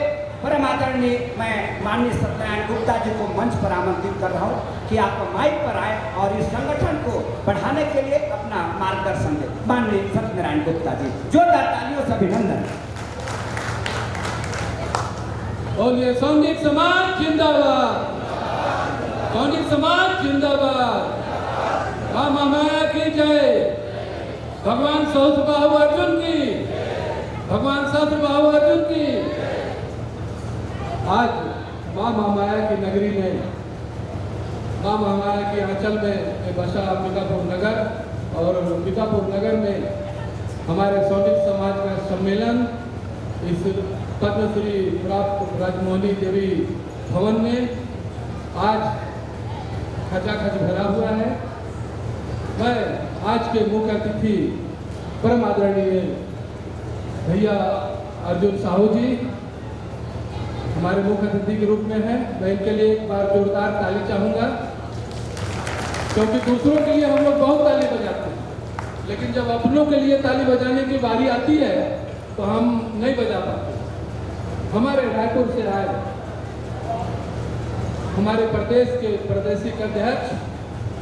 परम आदरणीय मैं माननीय सत्यनारायण गुप्ता जी को मंच पर आमंत्रित कर रहा हूँ कि आप माइक पर आए और इस संगठन को बढ़ाने के लिए अपना मार्गदर्शन दें। माननीय सत्यनारायण गुप्ता जी, जोरदार तालियों से अभिनंदन। बोलिए सौंडिक समाज जिंदाबाद, सौंडिक समाज जिंदाबाद, मां माया की जय, भगवान सहस्त्रबाहु अर्जुन की, भगवान सहस्त्रबाहु अर्जुन की। आज मां माया की नगरी में, मां माया की आंचल में बसा अंबिकापुर नगर, और अंबिकापुर नगर में हमारे सौंडिक समाज का सम्मेलन इस पद्मश्री प्राप्त राजमोहनी देवी भवन में आज खचाखच भरा हुआ है। मैं आज के मुख्य अतिथि परम आदरणीय भैया अर्जुन साहू जी हमारे मुख्य अतिथि के रूप में है। मैं इनके लिए एक बार जोरदार ताली चाहूंगा, क्योंकि दूसरों के लिए हम लोग बहुत ताली बजाते हैं, लेकिन जब अपनों के लिए ताली बजाने की बारी आती है तो हम नहीं बजा पाते। हमारे रायपुर से आए हमारे प्रदेश के प्रादेशिक अध्यक्ष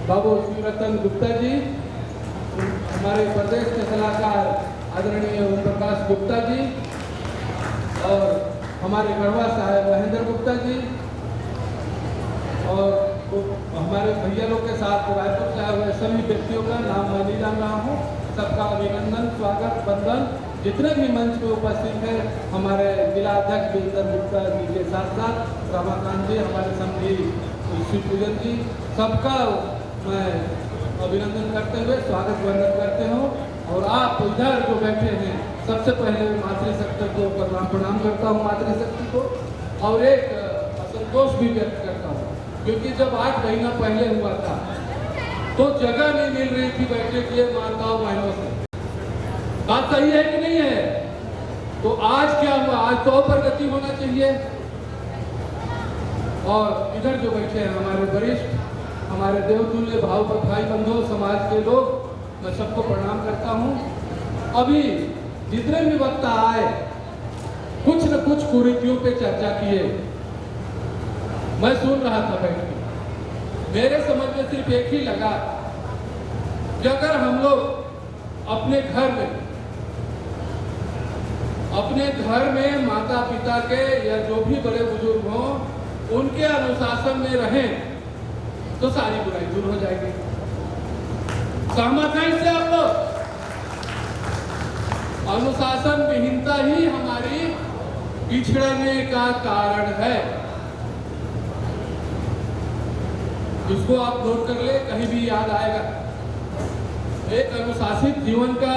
बाबू शिवरतन गुप्ता जी, हमारे प्रदेश के सलाहकार आदरणीय ओम प्रकाश गुप्ता जी, और हमारे गढ़वा साहब महेंद्र गुप्ता जी, और हमारे भैया लोग के साथ रायपुर से आए हुए सभी व्यक्तियों का नाम मैं नहीं जान रहा हूँ। सबका अभिनंदन, स्वागत, वंदन। जितने भी मंच में उपस्थित हैं, हमारे जिला अध्यक्ष वीरेंद्र गुप्ता जी के साथ साथ रमाकांत जी, हमारे समधी शिवपूजन जी, सबका मैं अभिनंदन करते हुए स्वागत वंदन करते हूँ। और आप इधर जो बैठे हैं, सबसे पहले मातृशक्ति को प्रणाम करता हूँ, मातृशक्ति को, और एक असंतोष भी व्यक्त करता हूँ, क्योंकि जब 8 महीना पहले हुआ था तो जगह नहीं मिल रही थी बैठने के लिए माताओं बहनों से। बात सही है कि नहीं है? तो आज क्या हुआ? आज तो प्रगति होना चाहिए। और इधर जो बैठे हैं हमारे वरिष्ठ, हमारे देवतुल्य भाव भाई बंधु समाज के लोग, मैं सबको प्रणाम करता हूं। अभी जितने भी वक्ता आए, कुछ न कुछ कुरीतियों पे चर्चा किए। मैं सुन रहा था बैठ के, मेरे समझ में सिर्फ एक ही लगा कि अगर हम लोग अपने घर में माता पिता के या जो भी बड़े बुजुर्ग हों, उनके अनुशासन में रहें तो सारी बुराई दूर हो जाएगी। सहमत हैं इससे आप लोग? अनुशासन विहीनता ही हमारी पिछड़ने का कारण है। इसको आप नोट कर ले, कहीं भी याद आएगा। एक अनुशासित जीवन का,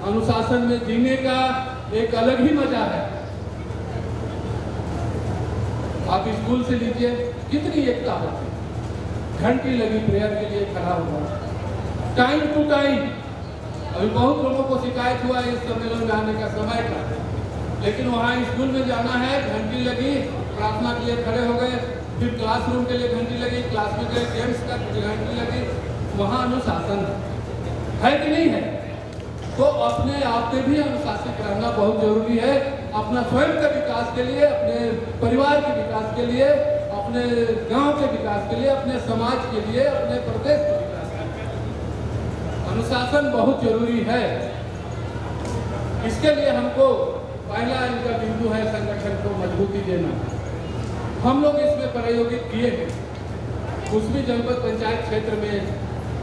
अनुशासन में जीने का एक अलग ही मजा है। आप स्कूल से लीजिए, कितनी एकता होती है। घंटी लगी प्रेयर के लिए खड़ा हुआ, टाइम टू टाइम। अभी बहुत लोगों को शिकायत हुआ इस सम्मेलन में आने का समय का, लेकिन वहाँ स्कूल में जाना है, घंटी लगी, प्रार्थना के लिए खड़े हो गए, फिर क्लासरूम के लिए घंटी लगी, क्लास में गए, गेम्स का घंटी लगी। वहाँ अनुशासन है कि नहीं है? तो अपने आप में भी अनुशासित रहना बहुत जरूरी है। अपना स्वयं के विकास के लिए, अपने परिवार के विकास के लिए, अपने गांव के विकास के लिए, अपने समाज के लिए, अपने प्रदेश के विकास के लिए अनुशासन बहुत जरूरी है। इसके लिए हमको पहला इनका बिंदु है संगठन को मजबूती देना। हम लोग इसमें प्रायोगिक किए हैं। कुसमी जनपद पंचायत क्षेत्र में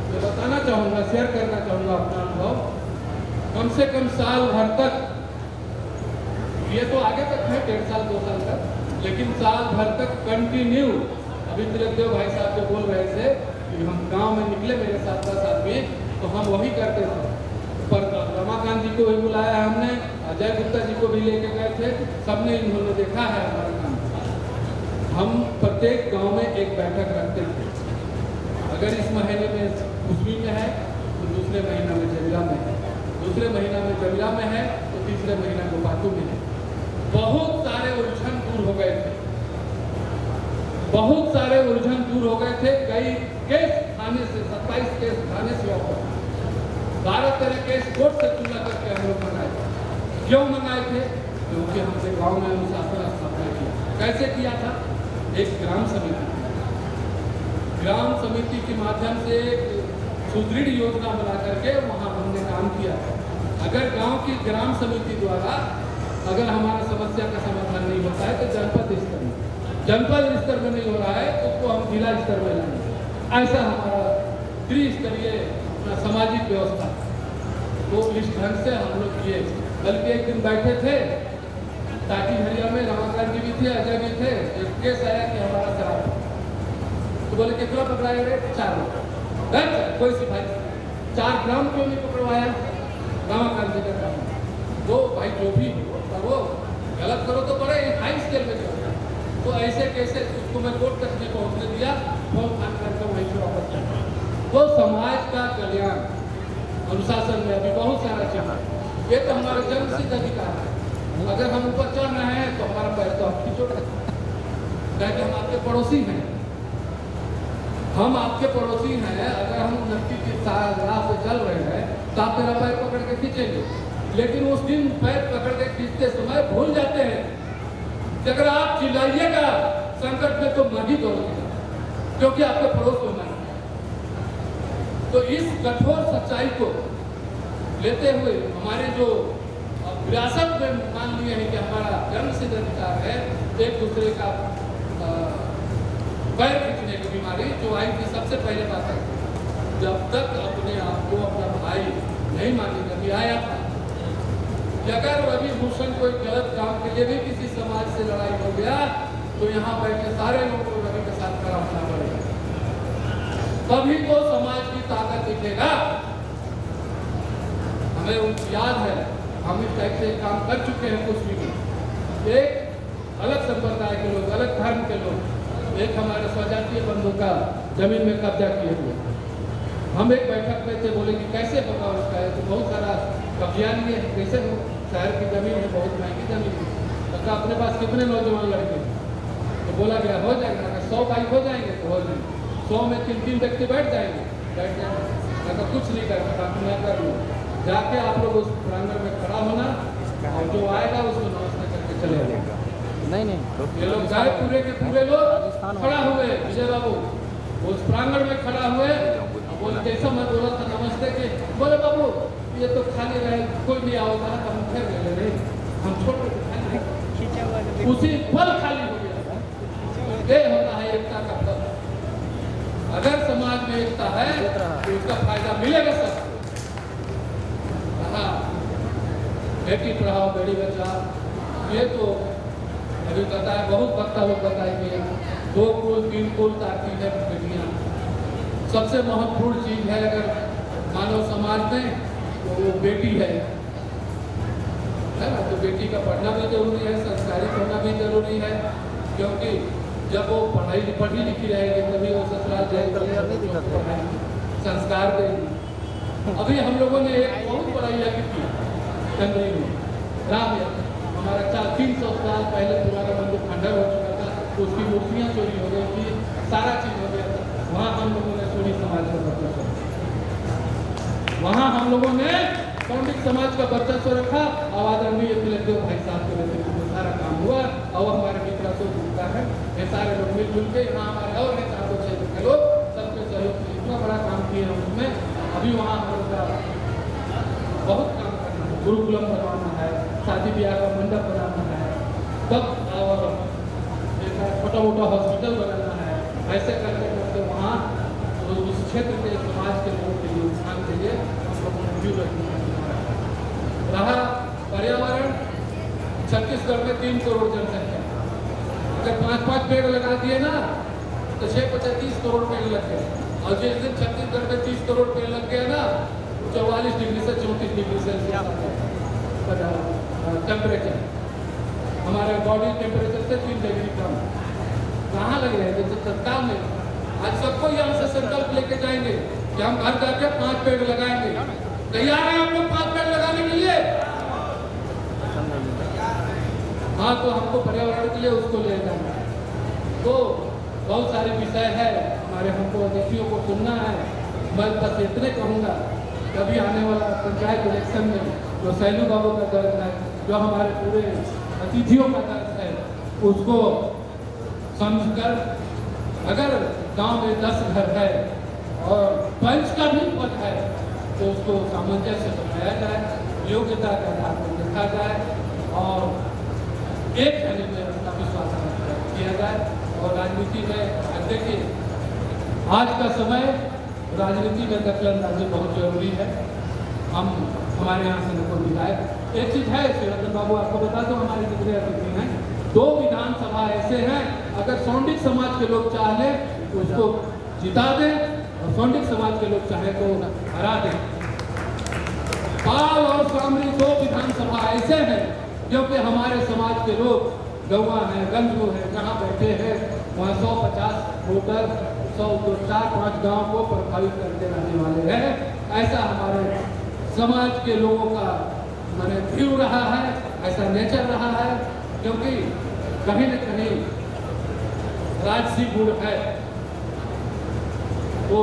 मैं बताना चाहूँगा, शेयर करना चाहूँगा अपना अनुभव। कम से कम साल भर तक, ये तो आगे तक है 1.5 साल 2 साल तक, लेकिन साल भर तक कंटिन्यू, अभी तिलकदेव भाई साहब जो बोल रहे थे कि हम गांव में निकले मेरे साथ 10 आदमी, तो हम वही करते थे। पर रमाकांत जी को भी बुलाया हमने, अजय गुप्ता जी को भी लेके गए थे, सबने इन्होंने देखा है हमारा काम। हम प्रत्येक गांव में एक बैठक रखते थे। अगर इस महीने में कुसमी में है तो दूसरे महीना में जमीला में है, दूसरे महीना में जमीला में है तो तीसरे महीना गोपातू में है। बहुत सारे उलझन दूर हो गए थे, बहुत सारे उलझन दूर हो गए थे। कई केस थाने से, 27 केस थाने से वापस, 12-13 केस कोर्ट से चुना करके हम लोग मंगाए। क्यों मंगाए थे? क्योंकि हमने गांव में अनुशासन स्थापना किया। कैसे किया था? एक ग्राम समिति, ग्राम समिति के माध्यम से सुदृढ़ योजना बना करके वहाँ हमने काम किया। अगर गांव की ग्राम समिति द्वारा अगर हमारा समस्या का समाधान नहीं होता है तो जनपद स्तर में नहीं हो रहा है तो उसको हम जिला स्तर में लाएंगे। ऐसा हमारा त्रिस्तरीय सामाजिक व्यवस्था, तो इस ढंग से हम लोग किए। बल्कि एक दिन बैठे थे टाटी हरिया में, रमाकांत जी भी थे, अजय भी थे, एक केस आया कि हमारा शराब, तो बोले कितना पकड़ाया गए? 4 लोग। कोई सिपाही 4 ग्राम क्यों नहीं पकड़वाया? रमाकांत जी का काम। तो भाई जो भी वो गलत करो तो बड़े हाई स्केल में करो। तो ऐसे कैसे उसको मैं कोर्ट तक नहीं पहुँचने दिया, फोन फान करके वहीं से वापस जाता। तो समाज का कल्याण अनुशासन में अभी बहुत सारा चीज, ये तो हमारा जन्मसिद्ध अधिकार है। अगर हम ऊपर चढ़ रहे हैं तो हमारा पैर तो आपकी चोट है, क्योंकि हम आपके पड़ोसी हैं। हम आपके पड़ोसी हैं। अगर हम उन्नति की राह पे चल रहे हैं तो आप मेरा पैर पकड़ के खींचेंगे, लेकिन उस दिन पैर पकड़ के खींचते समय भूल जाते हैं कि अगर आप चिल्लाइएगा संकट में तो मर ही दोगे, क्योंकि आपके पड़ोस में मर। तो इस कठोर सच्चाई को लेते हुए हमारे जो विरासत में मान लिए हैं कि हमारा जन्मसिद्ध अधिकार है एक दूसरे का पैर खींचने की बीमारी, जो आई थी सबसे पहले बात है जब तक अपने आप को अपना भाई नहीं मानेगा। भी आया था कि अगर रवि भूषण कोई गलत काम के लिए भी किसी समाज से लड़ाई हो गया तो यहाँ बैठे सारे लोगों को रवि के साथ खड़ा होना पड़ेगा, तभी तो समाज की ताकत दिखेगा। हमें याद है, हम इस टाइप से काम कर चुके हैं कुछ भी। एक अलग संप्रदाय के लोग, अलग धर्म के लोग, एक हमारे स्वजातीय बंधु का जमीन में कब्जा किए हुए, हम एक बैठक में थे, बोले कि कैसे बताओ इसका है, तो बहुत सारा कब्जा लिए है, कैसे हो? शहर की जमीन है, बहुत महंगी जमीन है, तो अपने पास कितने नौजवान लड़के? तो बोला गया हो जाएगा, अगर 100 बाइक हो जाएंगे तो हो जाएंगे, 100 में 3 व्यक्ति बैठ जाएंगे। अगर कुछ नहीं कर सकता मैं कर लूँ, जाके आप लोग उस प्रांगण में खड़ा होना और जो आएगा उसको नमस्ते करके चले जाएगा। नहीं ये लोग जाए पूरे के पूरे लोग खड़ा हुए, विजय बाबू उस प्रांगण में खड़ा हुए, बोले जैसा मैं बोला था नमस्ते के, बोले बाबू ये तो खाली रहे, कोई नहीं आओगे ना, हम फिर ले रहे, हम छोड़ रहे, उसी पल खाली हो गया। ये होता है एकता का फल। अगर समाज में एकता है तो उसका फायदा मिलेगा सब। बेटी पढ़ाओ बेटी बचाओ, ये तो अभी कहता है, बहुत वक्ता लोग बताएंगे 2 कुल 3 कुल ताकि है बेटियाँ सबसे महत्वपूर्ण चीज है अगर मानव समाज में, तो वो बेटी है ना। तो बेटी का पढ़ना भी जरूरी है, संस्कारित होना भी जरूरी है, क्योंकि जब वो पढ़ी लिखी रहेगी तभी वो ससुराल जाएगी, संस्कार देगी। अभी हम लोगों ने एक बहुत बड़ा यज्ञ किया चंद्री में, राम यज्ञ। हमारा 300 साल पहले पुराना मंदिर खंडर हो चुका था, उसकी मूर्तियाँ चोरी हो गई थी, सारा चीज हो गया था। वहाँ हम लोगों ने सोनी समाज का वर्चस्व, वहाँ हम लोगों ने सौंडिक समाज का वर्चस्व रखा। आवाज आदरणीय तिलकदेव भाई साहब के नेतृत्व में सारा काम हुआ और हमारे मित्रों से जुड़ता है। ये सारे लोग मिलजुल के यहाँ हमारे और नेता क्षेत्र के लोग सबके सहयोग से इतना बड़ा काम किए हैं। उसमें अभी वहाँ हम लोग का बहुत काम करना है, गुरुकुलम बनवाना है, शादी ब्याह का मंडप बनाना है, तब और छोटा मोटा हॉस्पिटल बनाना है। ऐसे करते करते वहाँ उस क्षेत्र के समाज के लोगों के लिए उत्थान के लिए हम लोगों ने व्यू रहा। पर्यावरण, छत्तीसगढ़ में 3 करोड़ जनसंख्या, अगर 5-5 पेड़ लगा दिए ना तो 6-30 करोड़ पेड़ लग गए। और जिस दिन छत्तीसगढ़ में 30 करोड़ पेड़ लग गया ना, 44 डिग्री से 34 डिग्री सेल्सियस टेम्परेचर, हमारे बॉडी टेम्परेचर से 3 डिग्री कम। कहाँ लग रहे हैं? जैसे तत्काल में आज सबको यहाँ से संकल्प लेके जाएंगे कि हम घर जाके 5 पेड़ लगाएंगे। तैयार हैं आप लोग 5 पेड़ लगाने के लिए? हाँ, तो हमको पर्यावरण के लिए उसको ले जाना है। तो बहुत सारे विषय है हमारे, हमको अतिथियों को सुनना है। मैं बस इतने कहूँगा, कभी आने वाला पंचायत इलेक्शन में जो सैलू बाबू का दर्द है, जो हमारे पूरे अतिथियों का दर्द है उसको समझकर, अगर गांव में 10 घर है और पंच का भी पद है तो उसको सामंजस्य बनाया जाए, योग्यता के आधार पर देखा जाए और एक जने में अपना विश्वास किया जाए। और राजनीति में देखिए, आज का समय राजनीति में दखलंदाजी बहुत जरूरी है। हम हमारे यहाँ से कोई विधायक, एक चीज है रतन बाबू आपको बता दो, हमारे जितने अतिथि हैं 2 विधानसभा ऐसे हैं, अगर सौंडिक समाज के लोग चाहे तो उसको जिता दें और सौंडिक समाज के लोग चाहे तो हरा दें। पाल और सामरी 2 विधानसभा ऐसे हैं क्योंकि हमारे समाज के लोग गौवा हैं, गंजू हैं, जहाँ बैठे हैं वहाँ 150 वोटर 4-5 गांव को प्रभावित करके रहने वाले हैं। ऐसा हमारे समाज के लोगों का मैंने व्यू रहा है, ऐसा नेचर रहा है, क्योंकि कहीं न कहीं राजसी गुण है। तो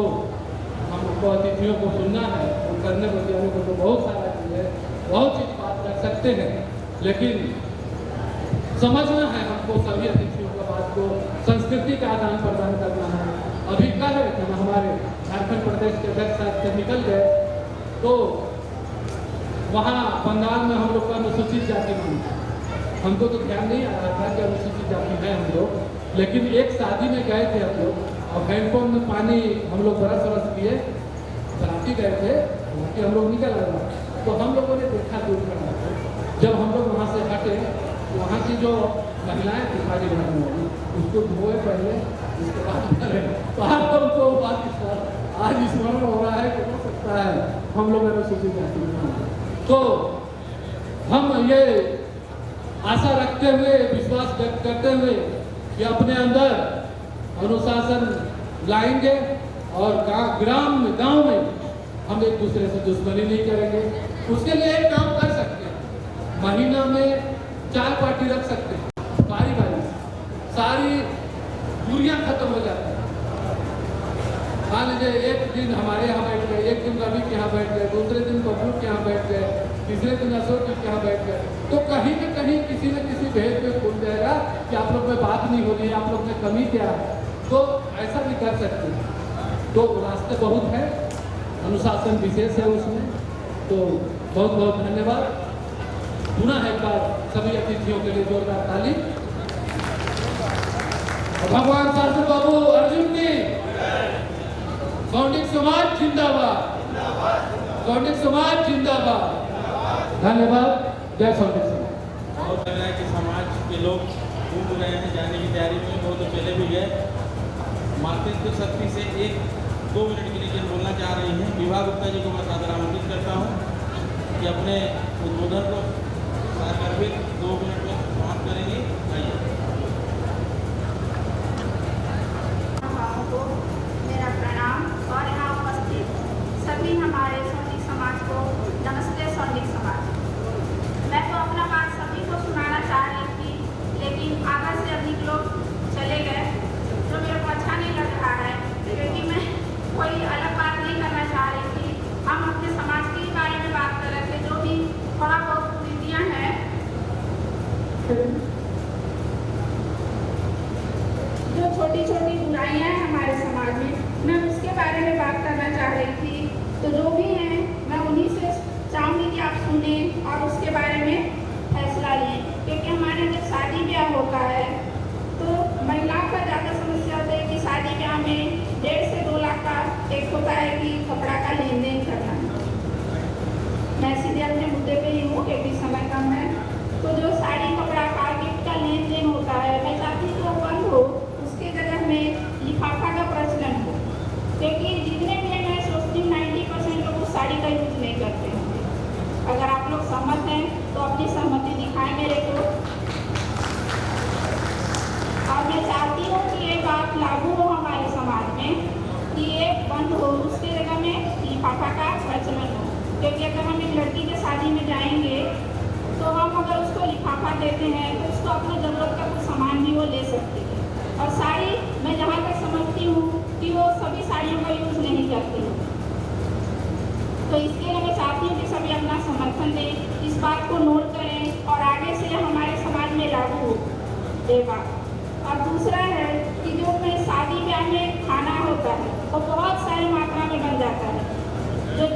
हमको अतिथियों को सुनना है और करने बचाने को तो बहुत सारा चीज है, बहुत चीज बात कर सकते हैं, लेकिन समझना है हमको सभी अतिथियों का बात को, संस्कृति का आदान प्रदान करना है। अभी कल हमारे झारखंड प्रदेश के अध्यक्ष साहब से निकल गए तो वहाँ बंगाल में हम लोग का अनुसूचित जाति मानते हैं, हमको तो ध्यान नहीं आ रहा था कि अनुसूचित जाति है हम लोग, लेकिन एक शादी में गए थे हम लोग और हैंडपम्प में पानी हम लोग बरस किए, चलाती गए थे कि हम लोग निकल रहे थे तो हम लोगों ने देखा दूर खड़ा। जब हम लोग वहाँ से हटे, वहाँ की जो महिलाएं थी खाली बनाने वाली, उसको धोए पहले, उसके बाद तो आप हमको बात आज स्मरण हो रहा है कि हो सकता है हम लोग अनुसूचित जाति में। तो हम ये आशा रखते हुए, विश्वास व्यक्त करते हुए कि अपने अंदर अनुशासन लाएंगे और गांव में हम एक दूसरे से दुश्मनी नहीं करेंगे। उसके लिए एक काम कर सकते हैं, महीना में 4 पार्टी रख सकते हैं, बारी बारी सारी दूरियां खत्म हो जाती है। मान लीजिए एक दिन हमारे यहाँ बैठ गए, एक दिन रवि के यहाँ बैठ गए, दूसरे दिन बबलू के यहाँ बैठ गए, तीसरे दिन अशोक के यहाँ बैठ गए, तो कहीं न कहीं किसी न किसी भेद में खुल जाएगा कि आप लोग में बात नहीं हो रही है, आप लोग में कमी क्या है। तो ऐसा भी कर सकते हैं। तो रास्ते बहुत है, अनुशासन विशेष है उसमें। तो बहुत बहुत धन्यवाद। पुनः एक बार सभी अतिथियों के लिए जोरदार ताली। भगवान शास्त्री बाबू अर्जुन की, सौंडिक समाज जिंदाबाद, सौंडिक समाज जिंदाबाद। धन्यवाद। जय सौंडिक समाज। और लग रहा है कि समाज के लोग घूम रहे हैं, जाने की तैयारी में, वो तो पहले भी गए। मातृत्व शक्ति से 1-2 मिनट के लिए बोलना चाह रही हैं। विभा गुप्ता जी को मैं सादर आमंत्रित करता हूँ कि अपने उद्बोधन को करके 2 मिनट में समाप्त करेंगे। आइए। मेरा प्रणाम और यहाँ उपस्थित सभी हमारे सौंडिक समाज को नमस्ते। सौंडिक समाज, मैं तो अपना बात सभी को सुनाना चाह रही थी, लेकिन आगे से अधिक लोग चले गए, जो मेरे को अच्छा नहीं लग रहा है, क्योंकि मैं कोई अलग बात नहीं करना चाह रही थी। हम अपने समाज के बारे में बात कर रहे थे, जो भी थोड़ा बहुत कुरीतियाँ हैं, जो छोटी छोटी बुराइयां हैं हमारे समाज में, मैं उसके बारे में बात करना चाह रही थी। तो जो भी हैं, मैं उन्हीं से चाहूँगी कि आप सुने और उसके बारे में फैसला लें, क्योंकि हमारे जब शादी ब्याह होता है तो महिलाओं का ज़्यादा समस्या होता है कि शादी ब्याह में 1.5 से 2 लाख का एक होता है कि कपड़ा का लेन देन करना। मैं सीधे अपने मुद्दे पे ही हूँ क्योंकि समय कम है। तो जो साड़ी कपड़ा का गिफ्ट का लेन देन होता है, मैं चाहती हूँ वो बंद हो, उसके जगह में लिफाफा का प्रचलन हो, क्योंकि जितने भी मैं सोचती हूँ 90% लोग उस साड़ी का यूज नहीं करते हैं। अगर आप लोग सहमत हैं तो अपनी सहमति दिखाएं मेरे को। और मैं चाहती हूँ कि ये बात लागू हो हमारे समाज में कि ये बंद हो, उसके जगह में लिफाफा का प्रचलन हो, क्योंकि अगर हम एक लड़की के शादी में जाएंगे तो हम अगर उसको लिफाफा देते हैं तो उसको अपनी ज़रूरत का कुछ सामान भी वो ले सकती है। और साड़ी मैं जहाँ तक समझती हूँ कि वो सभी साड़ियों का यूज़ नहीं करती हूँ। तो इसके लिए मैं चाहती हूँ कि सभी अपना समर्थन दें, इस बात को नोट करें और आगे से हमारे समाज में ये बात। और दूसरा है कि जो में शादी ब्याह में खाना होता है वो बहुत सारी मात्रा में बन जाता है। जो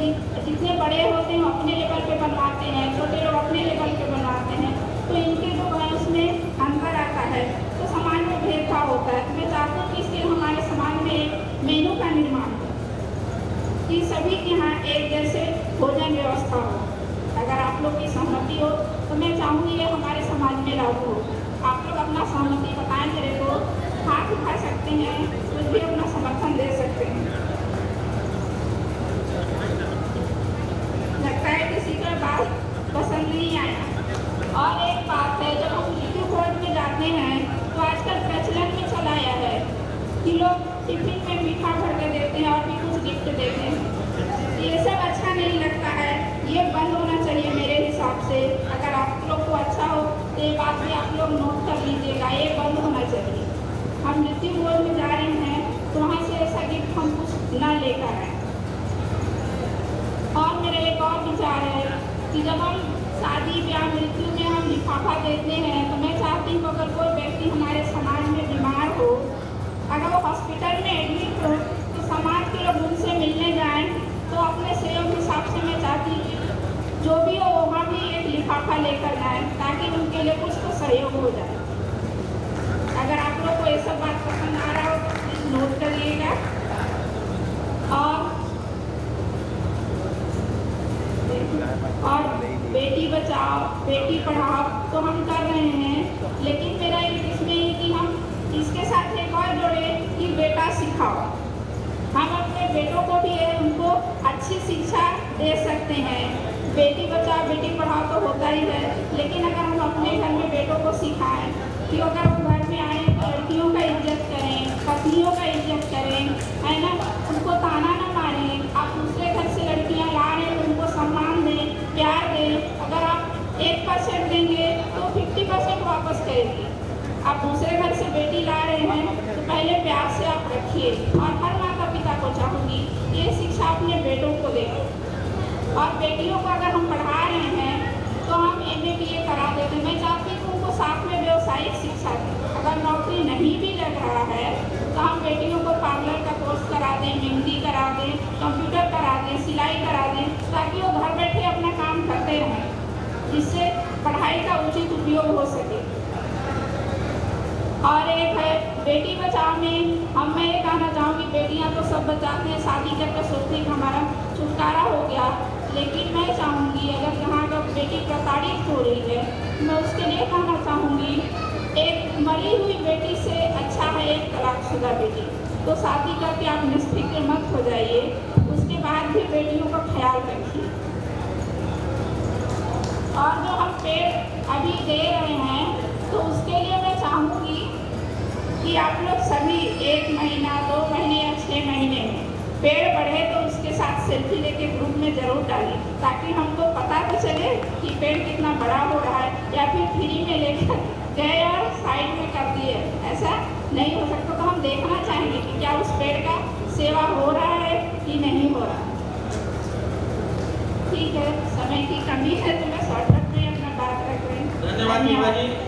जितने बड़े होते हैं अपने लेवल पे बनवाते हैं, छोटे लोग अपने लेवल पे बनवाते हैं, तो इनके जो है उसमें अंतर आता है, तो समाज में भेदभाव होता है। तो मैं चाहती हूँ कि इसके हमारे समाज में एक मेनू का निर्माण हो कि सभी के यहाँ एक जैसे भोजन व्यवस्था हो। अगर आप लोग की सहमति हो तो मैं चाहूँगी ये हमारे समाज में लागू हो। आप लोग अपना सहमति बताएं मेरे को, हाथ उठा सकते हैं, कुछ भी अपना समर्थन दे सकते हैं। लगता है किसी को बात पसंद नहीं आया। और एक बात है, जब हम मृत्यु भोज में जाते हैं तो आजकल प्रचलन में चला आया है कि लोग टिफिन में मीठा भर के देते हैं और भी कुछ गिफ्ट देते हैं। ये सब अच्छा नहीं लगता है, ये बंद होना चाहिए मेरे हिसाब से। अगर आप लोग को अच्छा हो तो ये बात भी आप लोग नोट कर लीजिएगा, ये बंद होना चाहिए। हम मृत्यु भोज में जा रहे हैं तो वहाँ से ऐसा गिफ्ट हम कुछ ना लेकर आए। और मेरा एक और विचार है कि जब हम शादी ब्याह मृत्यु में हम लिफाफा देते हैं तो मैं चाहती हूँ अगर कोई व्यक्ति हमारे समाज में बीमार हो, अगर वो हॉस्पिटल में एडमिट हो तो समाज के लोग उनसे मिलने जाएं, तो अपने सहयोग हिसाब से मैं चाहती हूँ जो भी हो वहाँ भी एक लिफाफा लेकर जाएं ताकि उनके लिए कुछ तो सहयोग हो जाए। अगर आप लोग को ये सब बात पसंद आ रहा हो तो प्लीज नोट करिएगा। और बेटी बचाओ बेटी पढ़ाओ तो हम कर रहे हैं, लेकिन मेरा इसमें है कि हम इसके साथ एक और जोड़े कि बेटा सिखाओ। हम अपने बेटों को भी उनको अच्छी शिक्षा दे सकते हैं। बेटी बचाओ बेटी पढ़ाओ तो होता ही है, लेकिन अगर हम अपने घर में बेटों को सिखाएं कि अगर वो घर में आए तो लड़कियों का इज्जत करें, पत्नियों का इज्जत करें, है ना, उनको ताना ना मारें। आप दूसरे घर से लड़कियां ला रहे हैं तो उनको सम्मान दें, प्यार दें। अगर आप 1% देंगे तो 50% वापस करेंगे। आप दूसरे घर से बेटी ला रहे हैं तो पहले प्यार से आप रखिए। और हर माता पिता को चाहूँगी ये शिक्षा अपने बेटों को दें। और बेटियों को अगर हम पढ़ा रहे हैं तो हम MA BA करा देते हैं। मैं चाहती हूँ उनको साथ में व्यावसायिक शिक्षा दें। अगर नौकरी नहीं भी लग रहा है तो हम बेटियों को पार्लर का कोर्स करा दें, मेहंदी करा दें, कंप्यूटर करा दें, सिलाई करा दें, ताकि वो घर बैठे अपना काम करते रहें, जिससे पढ़ाई का उचित उपयोग हो सके। और एक है बेटी बचाओ में मैं ये कहना चाहूँगी, बेटियाँ तो सब बचाते हैं, शादी करके सोचते हैं कि हमारा छुटकारा हो गया, लेकिन मैं चाहूँगी अगर जहाँ अगर बेटी प्रताड़ित हो रही है मैं उसके लिए कहना चाहूँगी एक मरी हुई बेटी से अच्छा है एक तलाकशुदा बेटी। तो शादी करके आप निष्फिक्र मत हो जाइए, उसके बाद भी बेटियों का ख्याल रखिए। और जो हम पेड़ अभी दे रहे हैं तो उसके लिए मैं चाहूँगी कि आप लोग सभी 1 महीना 2 महीने या 6 महीने में पेड़ बढ़े तो उसके साथ सेल्फी लेके ग्रुप में जरूर डालें, ताकि हमको पता तो चले कि पेड़ कितना बड़ा हो रहा है। या फिर फ्री में लेकर गए और साइड में कर दिए, ऐसा नहीं हो सकता। तो हम देखना चाहेंगे कि क्या उस पेड़ का सेवा हो रहा है कि नहीं हो रहा। ठीक है, समय की कमी है तो मैं शॉर्टकट में अपना बात रख रही हूँ। धन्यवाद।